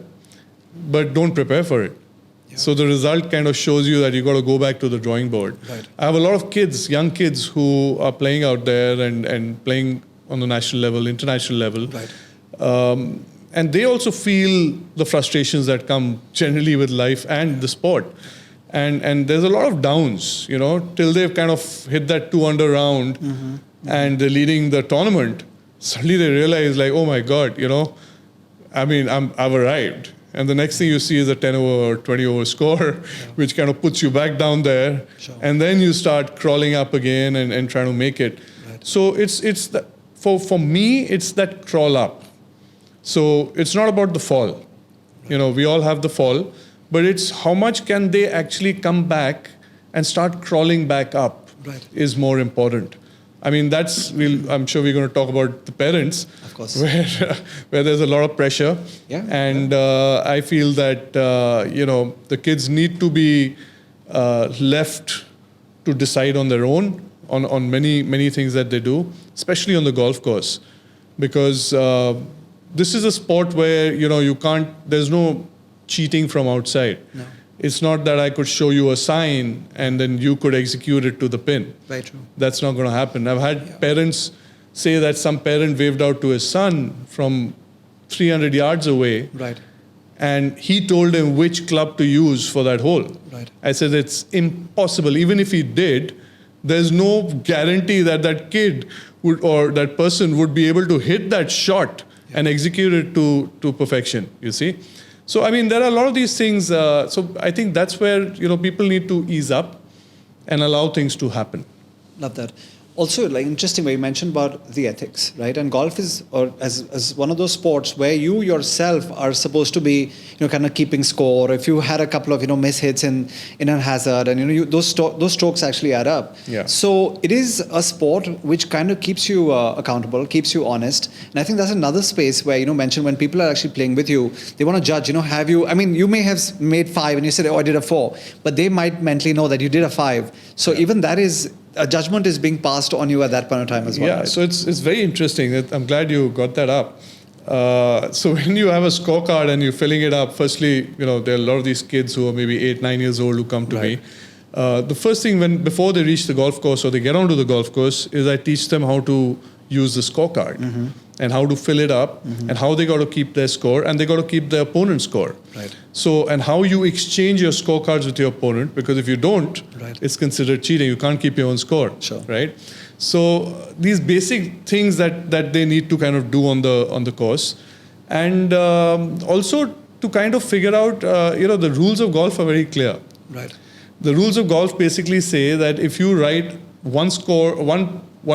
but don't prepare for it. Yeah. So the result kind of shows you that you got to go back to the drawing board. Right. I have a lot of kids, young kids, who are playing out there and playing on the national level, international level. Right. And they also feel the frustrations that come generally with life and the sport. And there's a lot of downs, till they've kind of hit that 2-under round and they're leading the tournament. Suddenly they realize, like, oh my God, I've arrived. And the next thing you see is a 10-over or 20-over score, which kind of puts you back down there. Sure. And then you start crawling up again and trying to make it. Right. So it's that, for me, it's that crawl up. So it's not about the fall. Right. We all have the fall, but it's how much can they actually come back and start crawling back up is more important. I mean, I'm sure we're going to talk about the parents, of course, where there's a lot of pressure. Yeah. And I feel that, the kids need to be left to decide on their own on many, many things that they do, especially on the golf course. Because this is a sport where, there's no cheating from outside. No. It's not that I could show you a sign and then you could execute it to the pin. Very true. That's not going to happen. I've had parents say that some parent waved out to his son from 300 yards away. Right. And he told him which club to use for that hole. Right. I said, it's impossible. Even if he did, there's no guarantee that that kid would, or that person would be able to hit that shot and execute it to perfection, you see. So, I mean, there are a lot of these things. So I think that's where, people need to ease up and allow things to happen. Love that. Also, like, interesting way you mentioned about the ethics, right? And golf is, or as one of those sports where you yourself are supposed to be, kind of keeping score. If you had a couple of, miss hits in a hazard, and those strokes actually add up. Yeah. So it is a sport which kind of keeps you accountable, keeps you honest. And I think that's another space where, mentioned when people are actually playing with you, they want to judge, have you, I mean, you may have made 5 and you said, oh, I did a 4, but they might mentally know that you did a 5. So even that is, a judgment is being passed on you at that point of time as well. Yeah, right? So it's very interesting. I'm glad you got that up. So when you have a scorecard and you're filling it up, firstly, there are a lot of these kids who are maybe 8, 9 years old who come to me. The first thing before they reach the golf course or they get onto the golf course is I teach them how to use the scorecard and how to fill it up and how they got to keep their score and they got to keep their opponent's score. Right. So, and how you exchange your scorecards with your opponent, because if you don't, it's considered cheating. You can't keep your own score. Sure. Right. So these basic things that they need to kind of do on the course, and also to kind of figure out, the rules of golf are very clear. Right. The rules of golf basically say that if you write one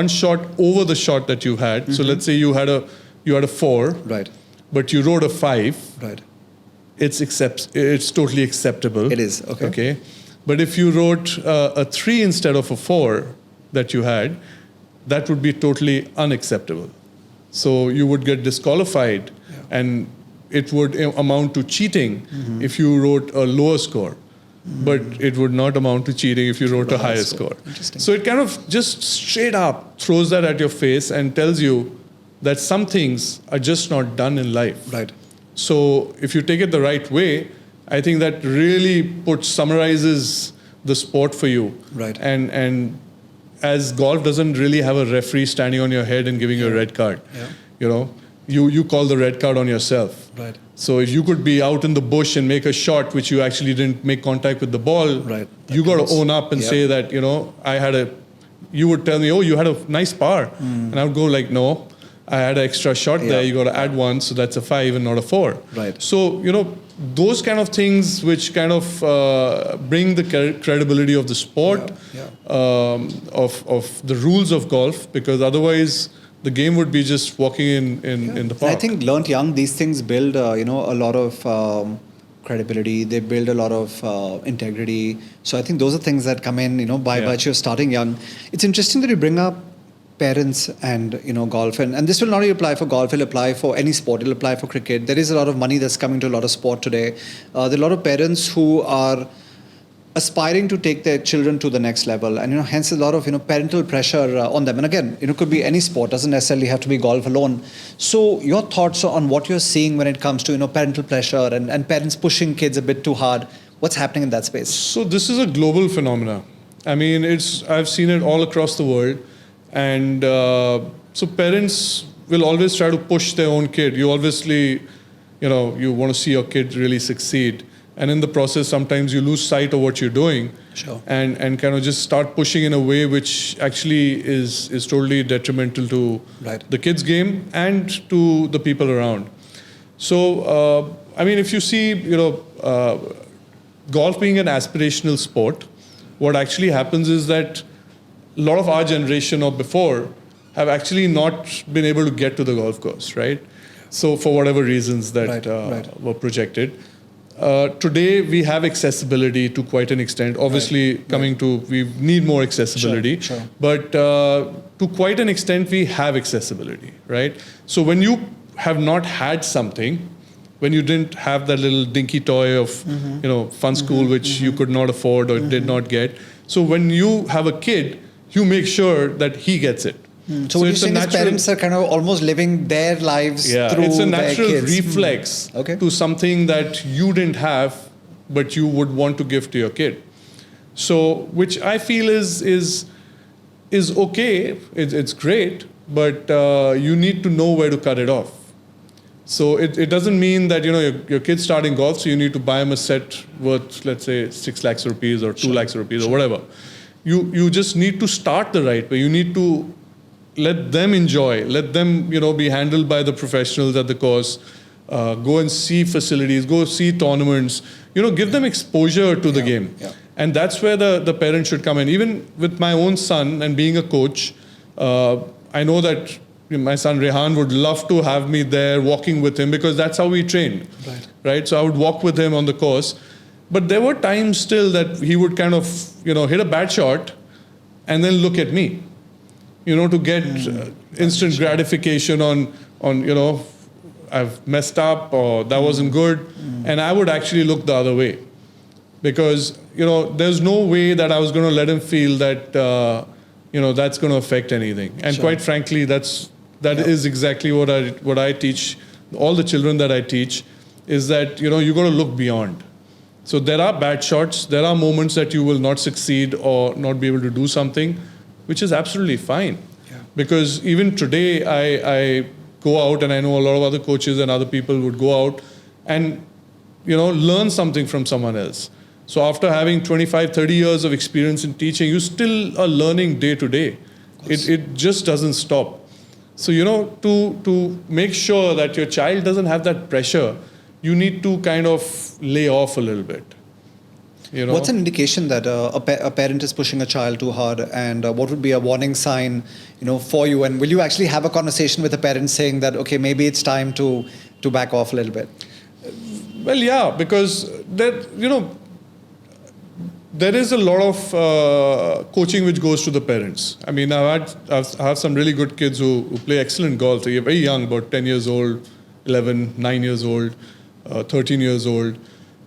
shot over the shot that you had, so let's say you had a 4, Right. but you wrote a 5, Right. it's totally acceptable. It is. Okay. Okay. But if you wrote a 3 instead of a 4 that you had, that would be totally unacceptable. So you would get disqualified, and it would amount to cheating if you wrote a lower score. But it would not amount to cheating if you wrote a higher score. Interesting. So it kind of just straight up throws that at your face and tells you that some things are just not done in life. Right. So if you take it the right way, I think that really summarizes the sport for you. Right. And as golf doesn't really have a referee standing on your head and giving you a red card, you call the red card on yourself. Right. So if you could be out in the bush and make a shot which you actually didn't make contact with the ball, Right. you got to own up and say that, you would tell me, oh, you had a nice par. And I would go like, no, I had an extra shot there. You got to add 1, so that's a 5 and not a 4. Right. So, those kind of things which kind of bring the credibility of the sport, of the rules of golf, because otherwise the game would be just walking in the park. And I think learnt young, these things build, a lot of credibility. They build a lot of integrity. So I think those are things that come in, by virtue of starting young. It's interesting that you bring up parents and golf, and this will not only apply for golf, it'll apply for any sport. It'll apply for cricket. There is a lot of money that's coming to a lot of sport today. There are a lot of parents who are aspiring to take their children to the next level, and hence a lot of parental pressure on them. And again, it could be any sport, doesn't necessarily have to be golf alone. So your thoughts on what you're seeing when it comes to parental pressure and parents pushing kids a bit too hard. What's happening in that space? So this is a global phenomena. I mean, I've seen it all across the world, and so parents will always try to push their own kid. You obviously, you want to see your kid really succeed. And in the process, sometimes you lose sight of what you're doing, and kind of just start pushing in a way which actually is totally detrimental to the kids' game and to the people around. So, if you see, golf being an aspirational sport, what actually happens is that a lot of our generation or before have actually not been able to get to the golf course, right? So for whatever reasons that were projected. Today we have accessibility to quite an extent. Obviously, we need more accessibility, but to quite an extent we have accessibility, right? So when you have not had something, when you didn't have that little dinky toy of fun school which you could not afford or did not get, so when you have a kid, you make sure that he gets it. So what you're saying is parents are kind of almost living their lives through it's a their natural kids. reflex to something that you didn't have, but you would want to give to your kid. So, which I feel is okay. It's great, but you need to know where to cut it off. So it doesn't mean that your kid's starting golf, so you need to buy him a set worth, let's say, 6 lakhs rupees or 2 lakhs rupees or whatever. You just need to start the right way. You need to let them enjoy, let them be handled by the professionals at the course, go and see facilities, go see tournaments, give them exposure to the game. And that's where the parents should come in. Even with my own son and being a coach, I know that my son Rehan would love to have me there walking with him, because that's how we train, right? So I would walk with him on the course. But there were times still that he would kind of hit a bad shot and then look at me, to get instant gratification on I've messed up or that wasn't good. And I would actually look the other way, because, there's no way that I was going to let him feel that, that's going to affect anything. And quite frankly, that is exactly what I teach all the children that I teach, is that, you got to look beyond. So there are bad shots, there are moments that you will not succeed or not be able to do something, which is absolutely fine. Yeah. Because even today, I go out, and I know a lot of other coaches and other people would go out and, learn something from someone else. So after having 25, 30 years of experience in teaching, you still are learning day to day. It just doesn't stop. So, to make sure that your child doesn't have that pressure, you need to kind of lay off a little bit. What's an indication that a parent is pushing a child too hard, and what would be a warning sign, for you? And will you actually have a conversation with the parent saying that, okay, maybe it's time to back off a little bit? Well, yeah, because there is a lot of coaching which goes to the parents. I mean, I have some really good kids who play excellent golf. They're very young, about 10 years old, 11, 9 years old, 13 years old.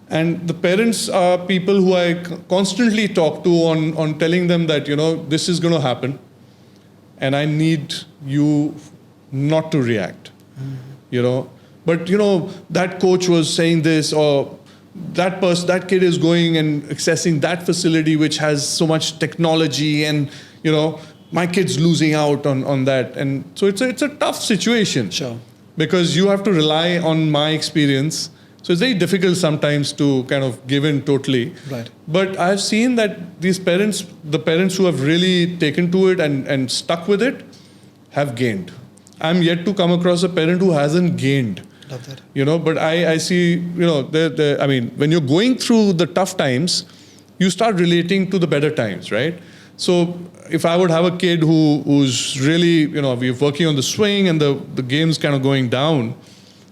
And the parents are people who I constantly talk to on telling them that, this is going to happen, and I need you not to react, But, that coach was saying this, or that kid is going and accessing that facility which has so much technology, and, my kid's losing out on that. And so it's a tough situation. Sure. Because you have to rely on my experience. So it's very difficult sometimes to kind of give in totally. Right. But I've seen that the parents who have really taken to it and stuck with it, have gained. I'm yet to come across a parent who hasn't gained. Love that. But I see, when you're going through the tough times, you start relating to the better times, right? So if I would have a kid who's really, we're working on the swing and the game's kind of going down,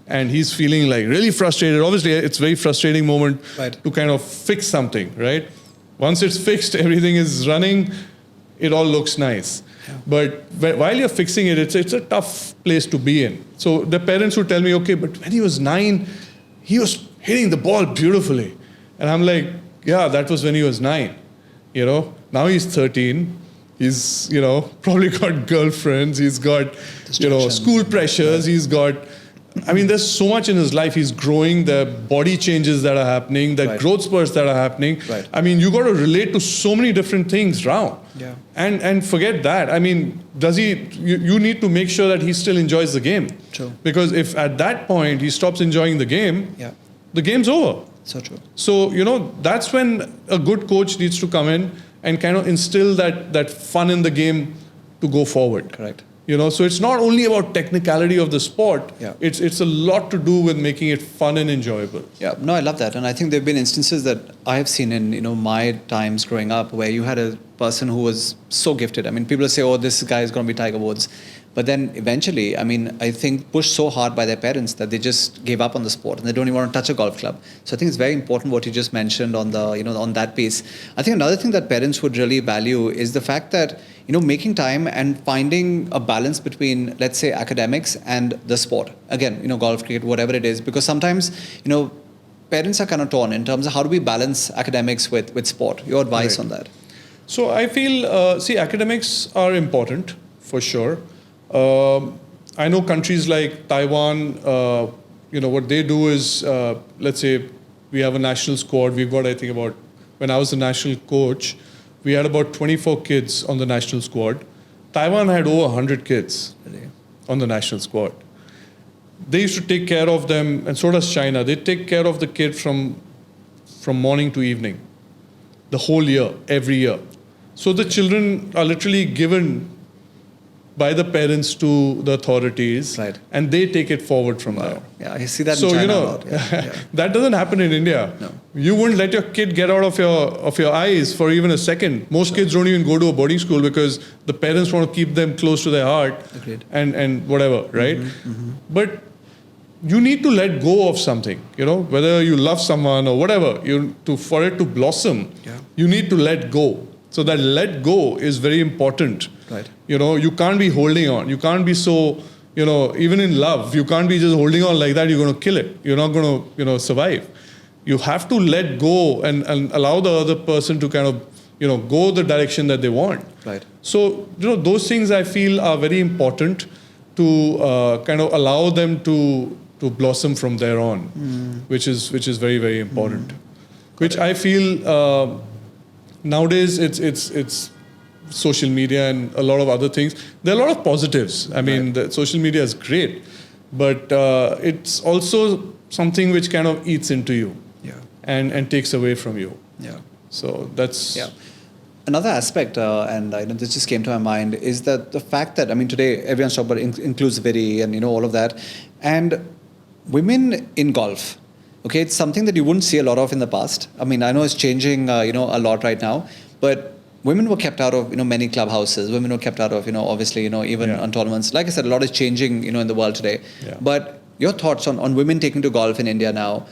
and he's feeling like really frustrated. Obviously, it's a very frustrating moment to kind of fix something, right? Once it's fixed, everything is running, it all looks nice. Yeah. But while you're fixing it, it's a tough place to be in. So the parents would tell me, okay, but when he was 9, he was hitting the ball beautifully. And I'm like, yeah, that was when he was 9. Now he's 13. He's, probably got girlfriends. He's got, school pressures. He's got, there's so much in his life. He's growing, the body changes that are happening, the growth spurts that are happening. Right. You got to relate to so many different things around. Yeah. And forget that. Does he, you need to make sure that he still enjoys the game. True. Because if at that point he stops enjoying the game, the game's over. So true. So, that's when a good coach needs to come in and kind of instill that fun in the game to go forward. Correct. So it's not only about technicality of the sport. Yeah. It's a lot to do with making it fun and enjoyable. Yeah, no, I love that. And I think there have been instances that I have seen in, my times growing up where you had a person who was so gifted. People say, oh, this guy is going to be Tiger Woods. But then eventually, I think pushed so hard by their parents that they just gave up on the sport and they don't even want to touch a golf club. So I think it's very important what you just mentioned on the, on that piece. I think another thing that parents would really value is the fact that, making time and finding a balance between, let's say, academics and the sport. Again, golf, cricket, whatever it is, because sometimes, parents are kind of torn in terms of how do we balance academics with sport. Your advice on that? So I feel, academics are important for sure. I know countries like Taiwan, what they do is, let's say we have a national squad. We've got, I think when I was the national coach, we had about 24 kids on the national squad. Taiwan had over 100 kids on the national squad. They used to take care of them, and so does China. They take care of the kid from morning to evening, the whole year, every year. So the children are literally given by the parents to the authorities, and they take it forward from there. Yeah, I see that in China a lot. Yeah. That doesn't happen in India. No. You wouldn't let your kid get out of your eyes for even a second. Most kids don't even go to a boarding school because the parents want to keep them close to their heart. Agreed. and whatever, right? But you need to let go of something, whether you love someone or whatever, for it to blossom, you need to let go. So that let go is very important. Right. You can't be holding on. You can't be so, even in love, you can't be just holding on like that. You're going to kill it. You're not going to, survive. You have to let go and allow the other person to kind of, go the direction that they want. Right. So, those things I feel are very important to kind of allow them to to blossom from there on, which is very, very important. Which I feel nowadays it's social media and a lot of other things. There are a lot of positives. I mean, the social media is great, but it's also something which kind of eats into you, and takes away from you. Yeah. So that's another aspect, and this just came to my mind, is that the fact that, I mean, today everyone's talking about inclusivity and all of that, and women in golf. Okay, it's something that you wouldn't see a lot of in the past. I mean, I know it's changing, a lot right now, but women were kept out of, many clubhouses. Women were kept out of, obviously, even on tournaments. Like I said, a lot is changing, in the world today. Yeah. But your thoughts on women taking to golf in India now?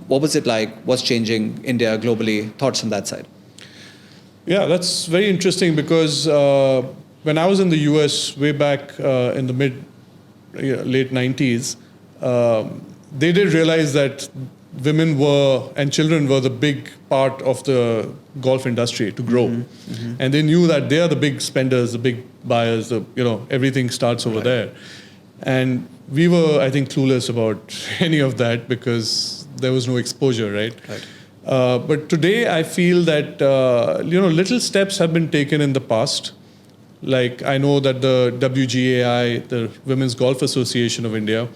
What was it like? What's changing India globally? Thoughts on that side? Yeah, that's very interesting because when I was in the US way back in the late 90s, they did realize that women and children were the big part of the golf industry to grow. And they knew that they are the big spenders, the big buyers, everything starts over there. And we were, I think, clueless about any of that because there was no exposure, right? But today I feel that, little steps have been taken in the past. Like I know that the WGAI, the Women's Golf Association of India,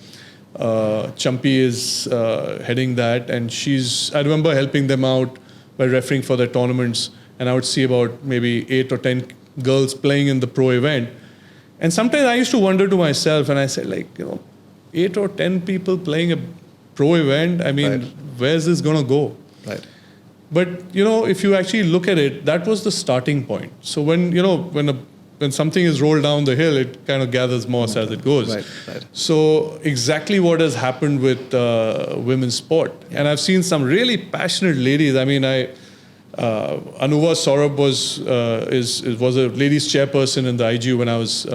Champi is heading that, and I remember helping them out by refereeing for their tournaments, and I would see about maybe 8 or 10 girls playing in the pro event. And sometimes I used to wonder to myself, and I said, 8 or 10 people playing a pro event, I mean, where's this going to go? Right. But, if you actually look at it, that was the starting point. So when something is rolled down the hill, it kind of gathers moss as it goes. Right. So exactly what has happened with women's sport. And I've seen some really passionate ladies. I mean, Anuva Saurabh was a ladies chairperson in the IGU when I was,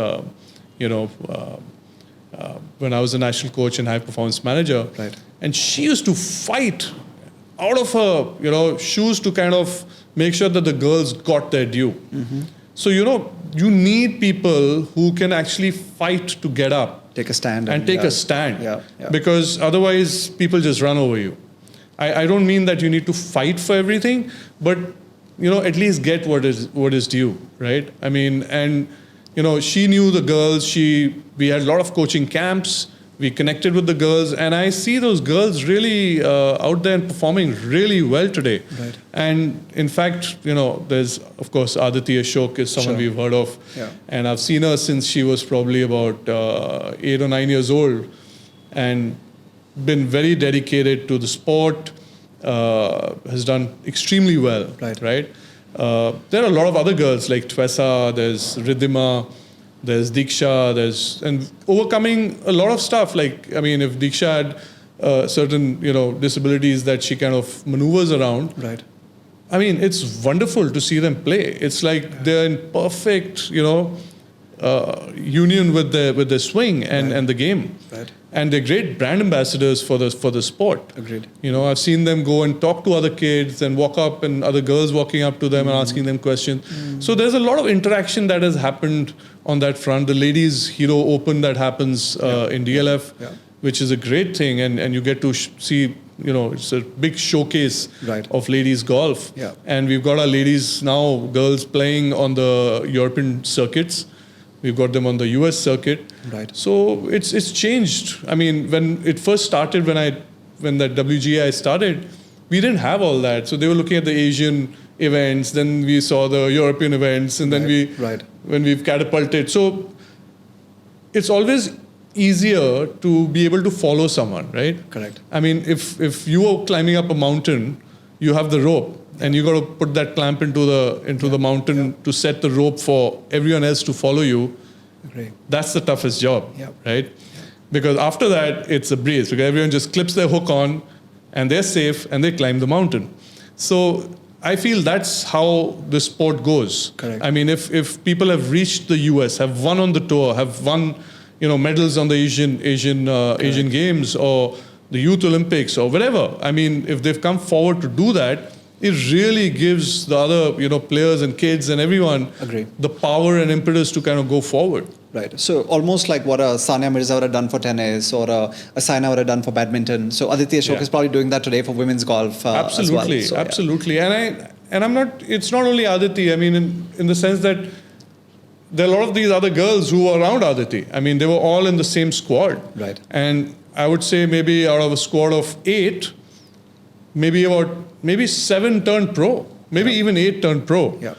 when I was a national coach and high performance manager. Right. And she used to fight out of her, shoes to kind of make sure that the girls got their due. So, you need people who can actually fight to get up. Take a stand. And take a stand. Yeah. Because otherwise, people just run over you. I don't mean that you need to fight for everything, but, at least get what is due, right? I mean, and, she knew the girls. We had a lot of coaching camps. We connected with the girls, and I see those girls really out there and performing really well today. Right. And in fact, there's, of course, Aditi Ashok is someone we've heard of. Yeah. And I've seen her since she was probably about 8 or 9 years old, and been very dedicated to the sport, has done extremely well. Right? There are a lot of other girls like Twessa, there's Ridhima, there's Diksha, and overcoming a lot of stuff. Like, I mean, if Diksha had certain, disabilities that she kind of maneuvers around. Right. I mean, it's wonderful to see them play. It's like they're in perfect, union with their swing and the game. Right. And they're great brand ambassadors for the sport. Agreed. I've seen them go and talk to other kids and walk up, and other girls walking up to them and asking them questions. So there's a lot of interaction that has happened on that front. The Ladies Hero Open that happens in DLF, which is a great thing, and you get to see, it's a big showcase of ladies golf. Yeah. And we've got our ladies now, girls playing on the European circuits. We've got them on the US circuit. Right. So it's changed. I mean, when it first started, when that WGI started, we didn't have all that. So they were looking at the Asian events, then we saw the European events, and then when we've catapulted. So it's always easier to be able to follow someone, right? Correct. I mean, if you are climbing up a mountain, you have the rope, and you got to put that clamp into the mountain to set the rope for everyone else to follow you. Agree. That's the toughest job, right? Because after that, it's a breeze, because everyone just clips their hook on, and they're safe, and they climb the mountain. So I feel that's how the sport goes. Correct. I mean, if people have reached the US, have won on the tour, have won, medals on the Asian Games or the Youth Olympics or whatever. I mean, if they've come forward to do that, it really gives the other, players and kids and everyone the power and impetus to kind of go forward. Right. So almost like what a Sania Mirza would have done for tennis or a Saina would have done for badminton. So Aditya Ashok is probably doing that today for women's golf absolutely, as well. So, absolutely. And I'm not. It's not only Aditi. I mean, in the sense that there are a lot of these other girls who were around Aditi. I mean, they were all in the same squad. Right. And I would say maybe out of a squad of 8, maybe 7 turned pro, maybe even 8 turned pro. Yeah.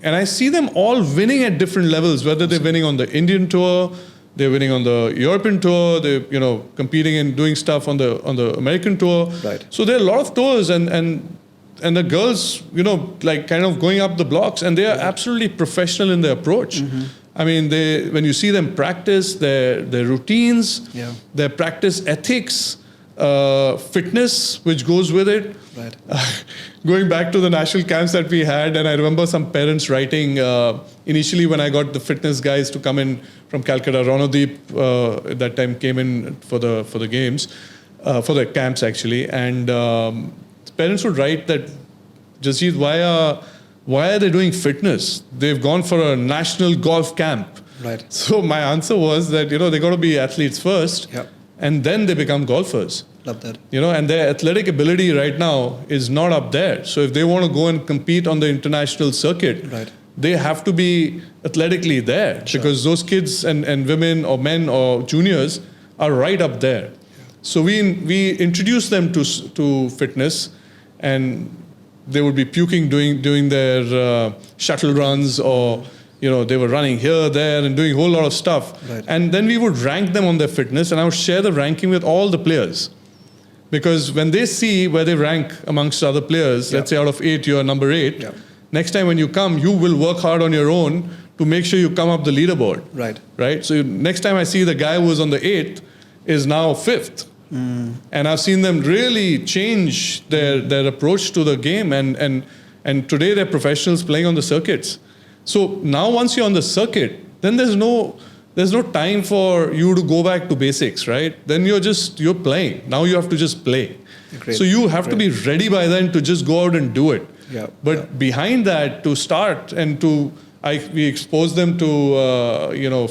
And I see them all winning at different levels, whether they're winning on the Indian tour, they're winning on the European tour, they're competing and doing stuff on the American tour. Right. So there are a lot of tours and the girls, like kind of going up the blocks, and they are absolutely professional in their approach. I mean, when you see them practice their routines, their practice ethics, fitness, which goes with it. Right. Going back to the national camps that we had, and I remember some parents writing, initially when I got the fitness guys to come in from Calcutta, Ranodeep at that time came in for the games, for the camps actually, and parents would write that, Jasjit, why are they doing fitness? They've gone for a national golf camp. Right. So my answer was that, they got to be athletes first, and then they become golfers. Love that. And their athletic ability right now is not up there. So if they want to go and compete on the international circuit, they have to be athletically there, because those kids and women or men or juniors are right up there. So we introduced them to fitness, and they would be puking doing their shuttle runs, or they were running here, there, and doing a whole lot of stuff. Right. And then we would rank them on their fitness, and I would share the ranking with all the players. Because when they see where they rank amongst other players, let's say out of 8, you're number 8, next time when you come, you will work hard on your own to make sure you come up the leaderboard. Right? So next time I see the guy who was on the 8th is now 5th. And I've seen them really change their approach to the game, and today they're professionals playing on the circuits. So now once you're on the circuit, then there's no time for you to go back to basics, right? Then you're playing. Now you have to just play. Great. So you have to be ready by then to just go out and do it. But behind that, to start and we exposed them to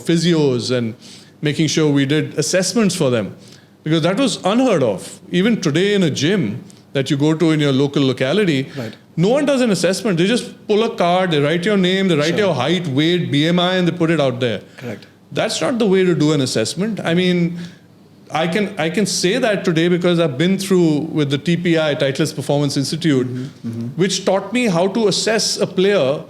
physios and making sure we did assessments for them, because that was unheard of. Even today in a gym that you go to in your local locality, no one does an assessment. They just pull a card, they write your name, they write your height, weight, BMI, and they put it out there. Correct. That's not the way to do an assessment. I mean, I can say that today because I've been through with the TPI, Titleist Performance Institute, which taught me how to assess a player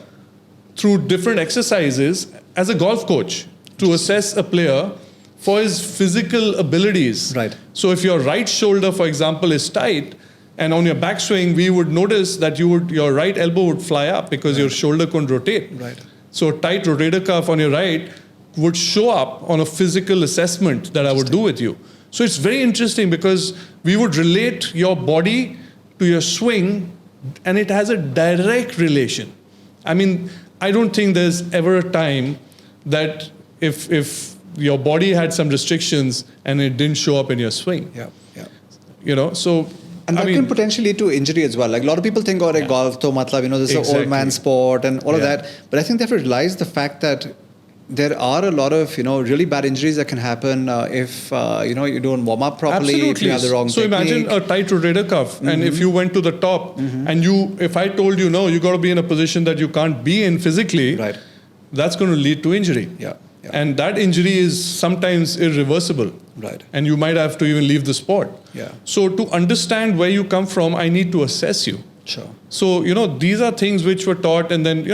through different exercises as a golf coach, to assess a player for his physical abilities. Right. So if your right shoulder, for example, is tight, and on your backswing, we would notice that your right elbow would fly up because your shoulder couldn't rotate. Right. So a tight rotator cuff on your right would show up on a physical assessment that I would do with you. So it's very interesting because we would relate your body to your swing, and it has a direct relation. I mean, I don't think there's ever a time that if your body had some restrictions and it didn't show up in your swing. So and that can potentially lead to injury as well. Like a lot of people think, golf, to matlab, this is an old man sport and all of that. But I think they have to realize the fact that there are a lot of, really bad injuries that can happen if, you don't warm up properly, Absolutely. if you have the wrong technique. Imagine a tight rotator cuff, and if you went to the top, and if I told you, no, you got to be in a position that you can't be in physically, that's going to lead to injury. And that injury is sometimes irreversible. And you might have to even leave the sport. So to understand where you come from, I need to assess you. So, these are things which were taught, and then,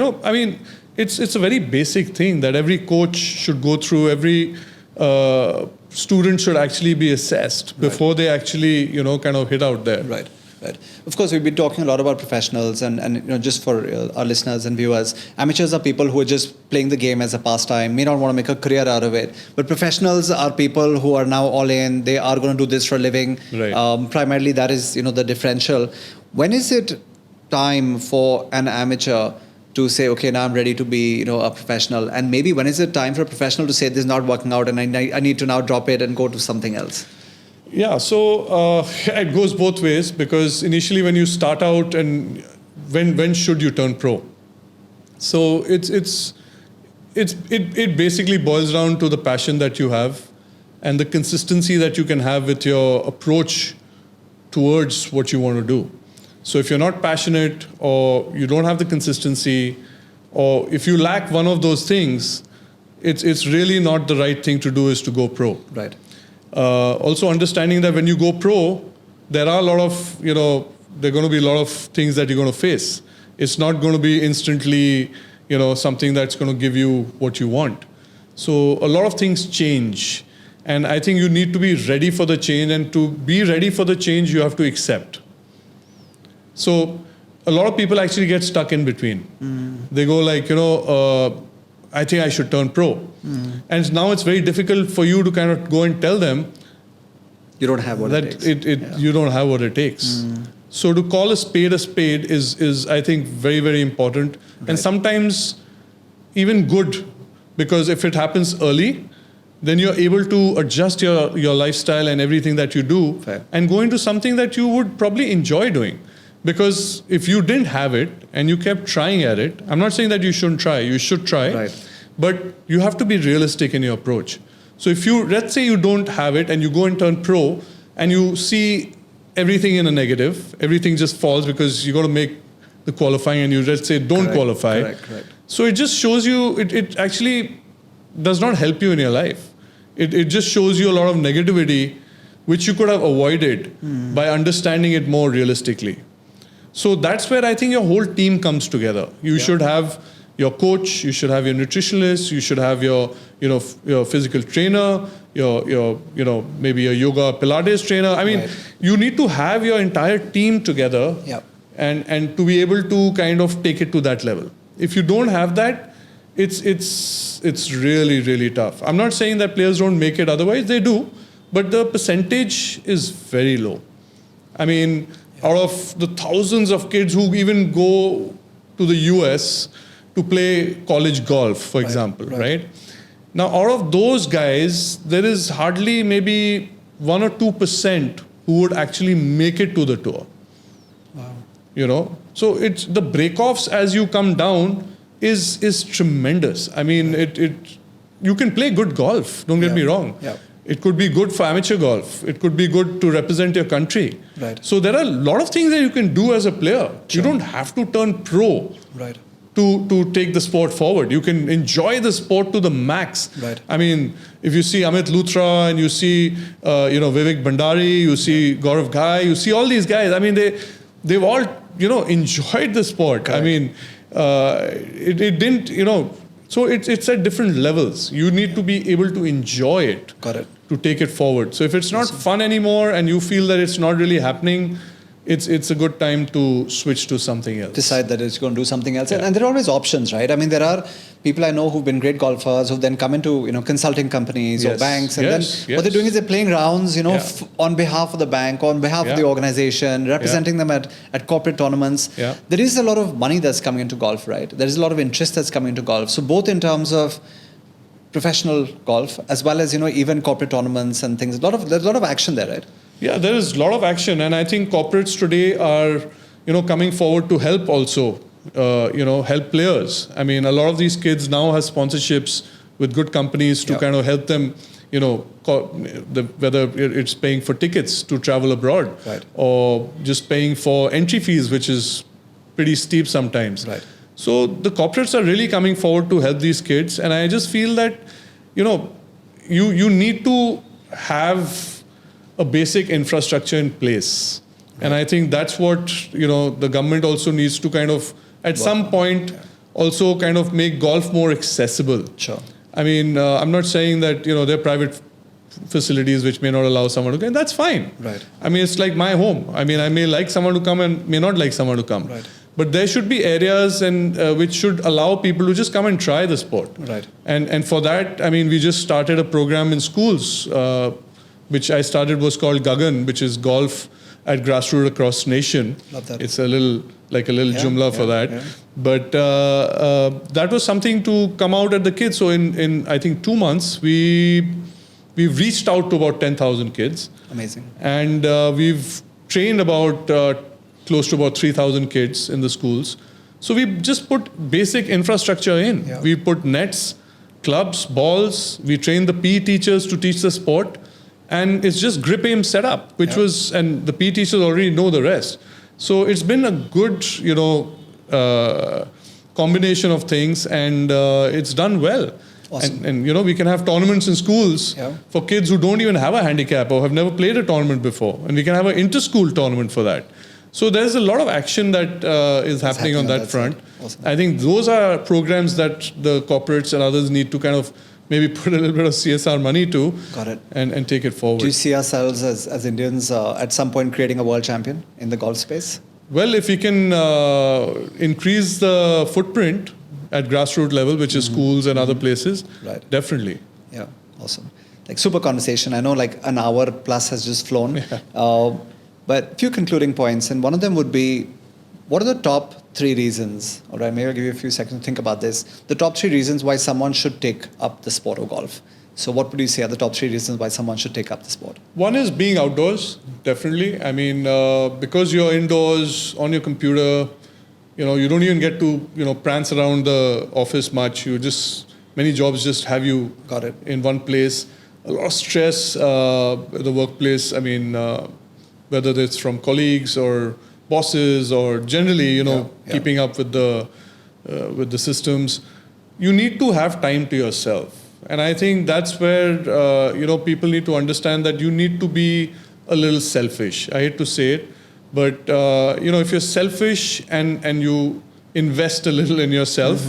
it's a very basic thing that every coach should go through. Every student should actually be assessed before they actually, kind of hit out there. Right. Of course, we've been talking a lot about professionals, and just for our listeners and viewers, amateurs are people who are just playing the game as a pastime, may not want to make a career out of it. But professionals are people who are now all in. They are going to do this for a living. Primarily, that is, the differential. When is it time for an amateur to say, okay, now I'm ready to be, a professional? And maybe when is it time for a professional to say this is not working out and I need to now drop it and go to something else? Yeah, so it goes both ways, because initially when you start out, and when should you turn pro? So it's it basically boils down to the passion that you have and the consistency that you can have with your approach towards what you want to do. So if you're not passionate, or you don't have the consistency, or if you lack one of those things, it's really not the right thing to do is to go pro. Right. Also understanding that when you go pro, there are a lot of, there are going to be a lot of things that you're going to face. It's not going to be instantly, something that's going to give you what you want. So a lot of things change. And I think you need to be ready for the change, and to be ready for the change, you have to accept. So a lot of people actually get stuck in between. They go like, I think I should turn pro. And now it's very difficult for you to kind of go and tell them you don't have what it takes. You don't have what it takes. So to call a spade is I think very, very important. Right. And sometimes even good, because if it happens early, then you're able to adjust your lifestyle and everything that you do. Fair. And go into something that you would probably enjoy doing. Because if you didn't have it and you kept trying at it, I'm not saying that you shouldn't try, you should try, right. But you have to be realistic in your approach. So if let's say you don't have it and you go and turn pro and you see everything in a negative, everything just falls because you got to make the qualifying and you let's say don't qualify. Correct. So it just shows you, it actually does not help you in your life. It just shows you a lot of negativity which you could have avoided by understanding it more realistically. So that's where I think your whole team comes together. You should have your coach, you should have your nutritionist, you should have your physical trainer, your maybe your yoga Pilates trainer. I mean, you need to have your entire team together and to be able to kind of take it to that level. If you don't have that, it's really, really tough. I'm not saying that players don't make it, otherwise they do, but the percentage is very low. I mean, out of the thousands of kids who even go to the US to play college golf, for example, right? Now, out of those guys, there is hardly maybe 1 or 2% who would actually make it to the tour. Wow. So it's the break-offs as you come down is tremendous. I mean, you can play good golf, don't get me wrong. Yeah. It could be good for amateur golf. It could be good to represent your country. Right. So there are a lot of things that you can do as a player. Sure. You don't have to turn pro to take the sport forward. You can enjoy the sport to the max. Right. I mean, if you see Amit Luthra and you see Vivek Bhandari, you see Gaurav Ghai, you see all these guys. I mean, they've all enjoyed the sport. Correct. I mean, it didn't So it's at different levels. You need to be able to enjoy it. Got it. To take it forward. So if it's not fun anymore and you feel that it's not really happening, it's a good time to switch to something else. Decide that it's going to do something else. And there are always options, right? I mean, there are people I know who've been great golfers who then come into consulting companies or banks, and then what they're doing is they're playing rounds, on behalf of the bank, on behalf of the organization, representing them at corporate tournaments. Yeah. There is a lot of money that's coming into golf, right? There is a lot of interest that's coming into golf. So both in terms of professional golf as well as even corporate tournaments and things. There's a lot of action there, right? Yeah, there is a lot of action, and I think corporates today are coming forward to help also help players. I mean, a lot of these kids now have sponsorships with good companies to kind of help them whether it's paying for tickets to travel abroad, or just paying for entry fees, which is pretty steep sometimes. Right. So the corporates are really coming forward to help these kids, and I just feel that you need to have a basic infrastructure in place. And I think that's what the government also needs to kind of at some point also kind of make golf more accessible. Sure. I mean, I'm not saying that there are private facilities which may not allow someone to come. That's fine. Right. I mean, it's like my home. I mean, I may like someone to come and may not like someone to come. Right. But there should be areas and which should allow people to just come and try the sport. Right. And for that, I mean, we just started a program in schools, which I started was called Gagan, which is golf at grassroots across nation. Love that. It's a little jumla for that. Yeah. But that was something to come out at the kids. So in I think 2 months, we've reached out to about 10,000 kids. Amazing. And we've trained about close to about 3,000 kids in the schools. So we just put basic infrastructure in. Yeah. We put nets. clubs, balls. We train the PE teachers to teach the sport. And it's just grip aim setup, which was, and the PE teachers already know the rest. So it's been a good, combination of things, and it's done well. Awesome. And we can have tournaments in schools for kids who don't even have a handicap or have never played a tournament before. And we can have an inter-school tournament for that. So there's a lot of action that is happening on that front. Awesome. I think those are programs that the corporates and others need to kind of maybe put a little bit of CSR money to. Got it. And take it forward. Do you see ourselves as Indians at some point creating a world champion in the golf space? Well, if we can increase the footprint at grassroots level, which is schools and other places, definitely. Yeah, awesome. Like super conversation. I know like an hour plus has just flown. But a few concluding points, and one of them would be, what are the top 3 reasons? All right, maybe I'll give you a few seconds to think about this. The top 3 reasons why someone should take up the sport of golf. So what would you say are the top 3 reasons why someone should take up the sport? One is being outdoors, definitely. I mean, because you're indoors on your computer, you don't even get to, prance around the office much. Many jobs just have you in one place. A lot of stress at the workplace. I mean, whether it's from colleagues or bosses or generally, keeping up with the systems, you need to have time to yourself. And I think that's where, people need to understand that you need to be a little selfish. I hate to say it, but, if you're selfish and you invest a little in yourself,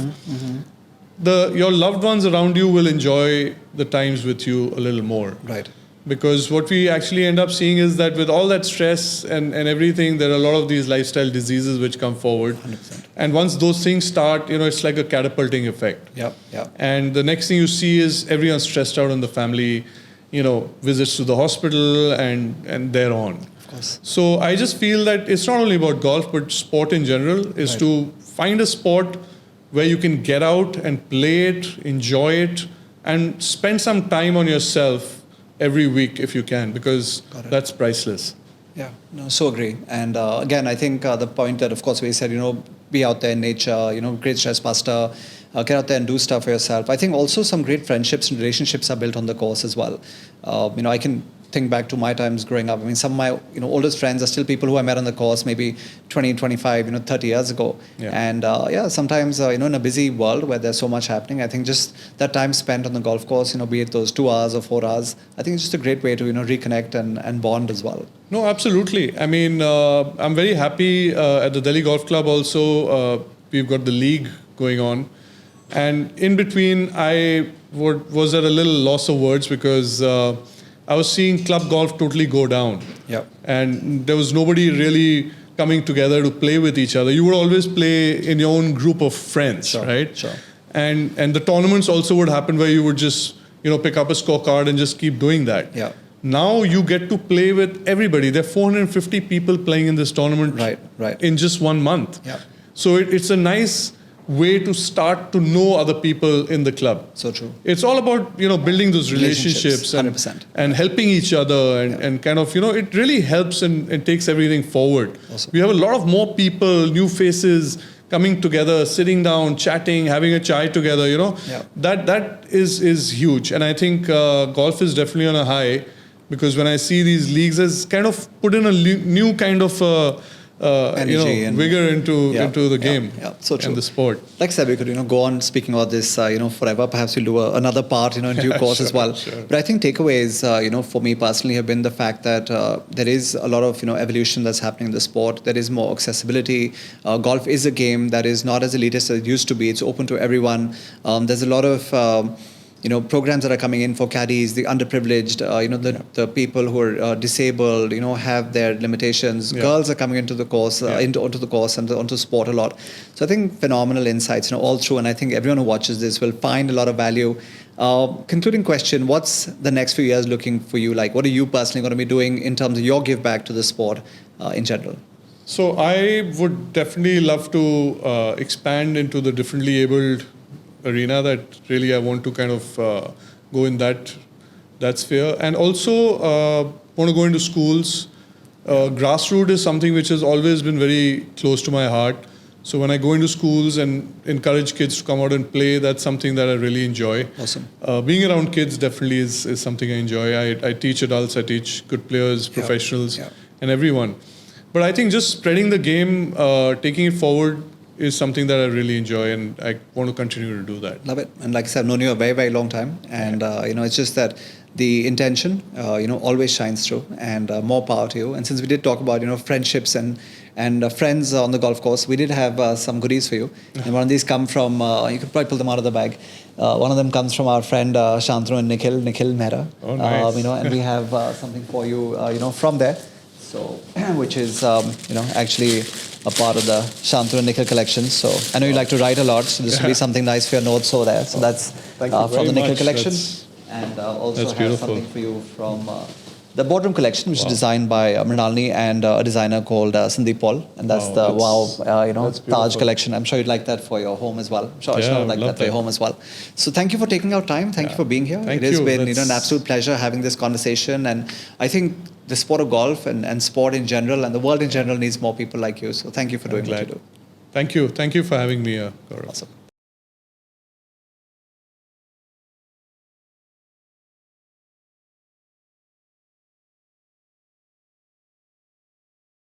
your loved ones around you will enjoy the times with you a little more. Right. Because what we actually end up seeing is that with all that stress and everything, there are a lot of these lifestyle diseases which come forward. 100%. And once those things start, it's like a catapulting effect. Yeah. And the next thing you see is everyone stressed out in the family, visits to the hospital and thereon. Of course. So I just feel that it's not only about golf, but sport in general is to find a sport where you can get out and play it, enjoy it, and spend some time on yourself every week if you can, because that's priceless. Yeah, no, so agree. And again, I think the point that, of course, we said, be out there in nature, great stress buster, get out there and do stuff for yourself. I think also some great friendships and relationships are built on the course as well. I can think back to my times growing up. I mean, some of my oldest friends are still people who I met on the course maybe 20, 25, 30 years ago. Yeah. And sometimes, in a busy world where there's so much happening, I think just that time spent on the golf course, be it those 2 hours or 4 hours, I think it's just a great way to, reconnect and bond as well. No, absolutely. I mean, I'm very happy at the Delhi Golf Club also. We've got the league going on. And in between, I was at a little loss of words because I was seeing club golf totally go down. Yeah. And there was nobody really coming together to play with each other. You would always play in your own group of friends, right? Sure. And the tournaments also would happen where you would just, pick up a scorecard and just keep doing that. Yeah. Now you get to play with everybody. There are 450 people playing in this tournament in just 1 month. Yeah. So it's a nice way to start to know other people in the club. So true. It's all about, building those relationships 100%. and helping each other and kind of, it really helps and takes everything forward. Awesome. We have a lot of more people, new faces coming together, sitting down, chatting, having a chai together, that is huge. And I think golf is definitely on a high, because when I see these leagues, it's kind of put in a new kind of energy and vigor into the game so true. and the sport. Like I said, we could go on speaking about this forever. Perhaps we'll do another part in due course as well. Sure. But I think takeaways for me personally have been the fact that there is a lot of evolution that's happening in the sport. There is more accessibility. Golf is a game that is not as elitist as it used to be. It's open to everyone. There's a lot of programs that are coming in for caddies, the underprivileged, the people who are disabled, have their limitations. Yeah. Girls are coming into the course, onto the course and onto sport a lot. So I think phenomenal insights, all through, and I think everyone who watches this will find a lot of value. Concluding question: what's the next few years looking for you like? What are you personally going to be doing in terms of your give back to the sport in general? So I would definitely love to expand into the differently abled arena. That really I want to kind of go in that sphere, and also want to go into schools. Grassroots is something which has always been very close to my heart. So when I go into schools and encourage kids to come out and play, that's something that I really enjoy. Awesome. Being around kids definitely is something I enjoy. I teach adults, I teach good players, professionals, and everyone. But I think just spreading the game, taking it forward is something that I really enjoy, and I want to continue to do that. Love it. And like I said, I've known you a very, very long time. And, it's just that the intention, always shines through, and more power to you. And since we did talk about, friendships and friends on the golf course, we did have some goodies for you. And one of these come from, you could probably pull them out of the bag. One of them comes from our friend Shantanu and Nikhil Mehra. Oh, nice. And we have something for you, from there. So, which is, actually a part of the Shantanu and Nikhil collection. So I know you like to write a lot, so this will be something nice for your notes over there. So that's from the Nikhil collection. And also have something for you from the Boardroom collection, which is designed by Mrinalini and a designer called Sandeep Paul. And that's Taj collection. I'm sure you'd like that for your home as well. I'm sure Ashna would like that for your home as well. So thank you for taking out time. Thank you for being here. It has been an absolute pleasure having this conversation. And I think the sport of golf and sport in general and the world in general needs more people like you. So thank you for doing what you do. Thank you. Thank you for having me here, Gaurav. Awesome.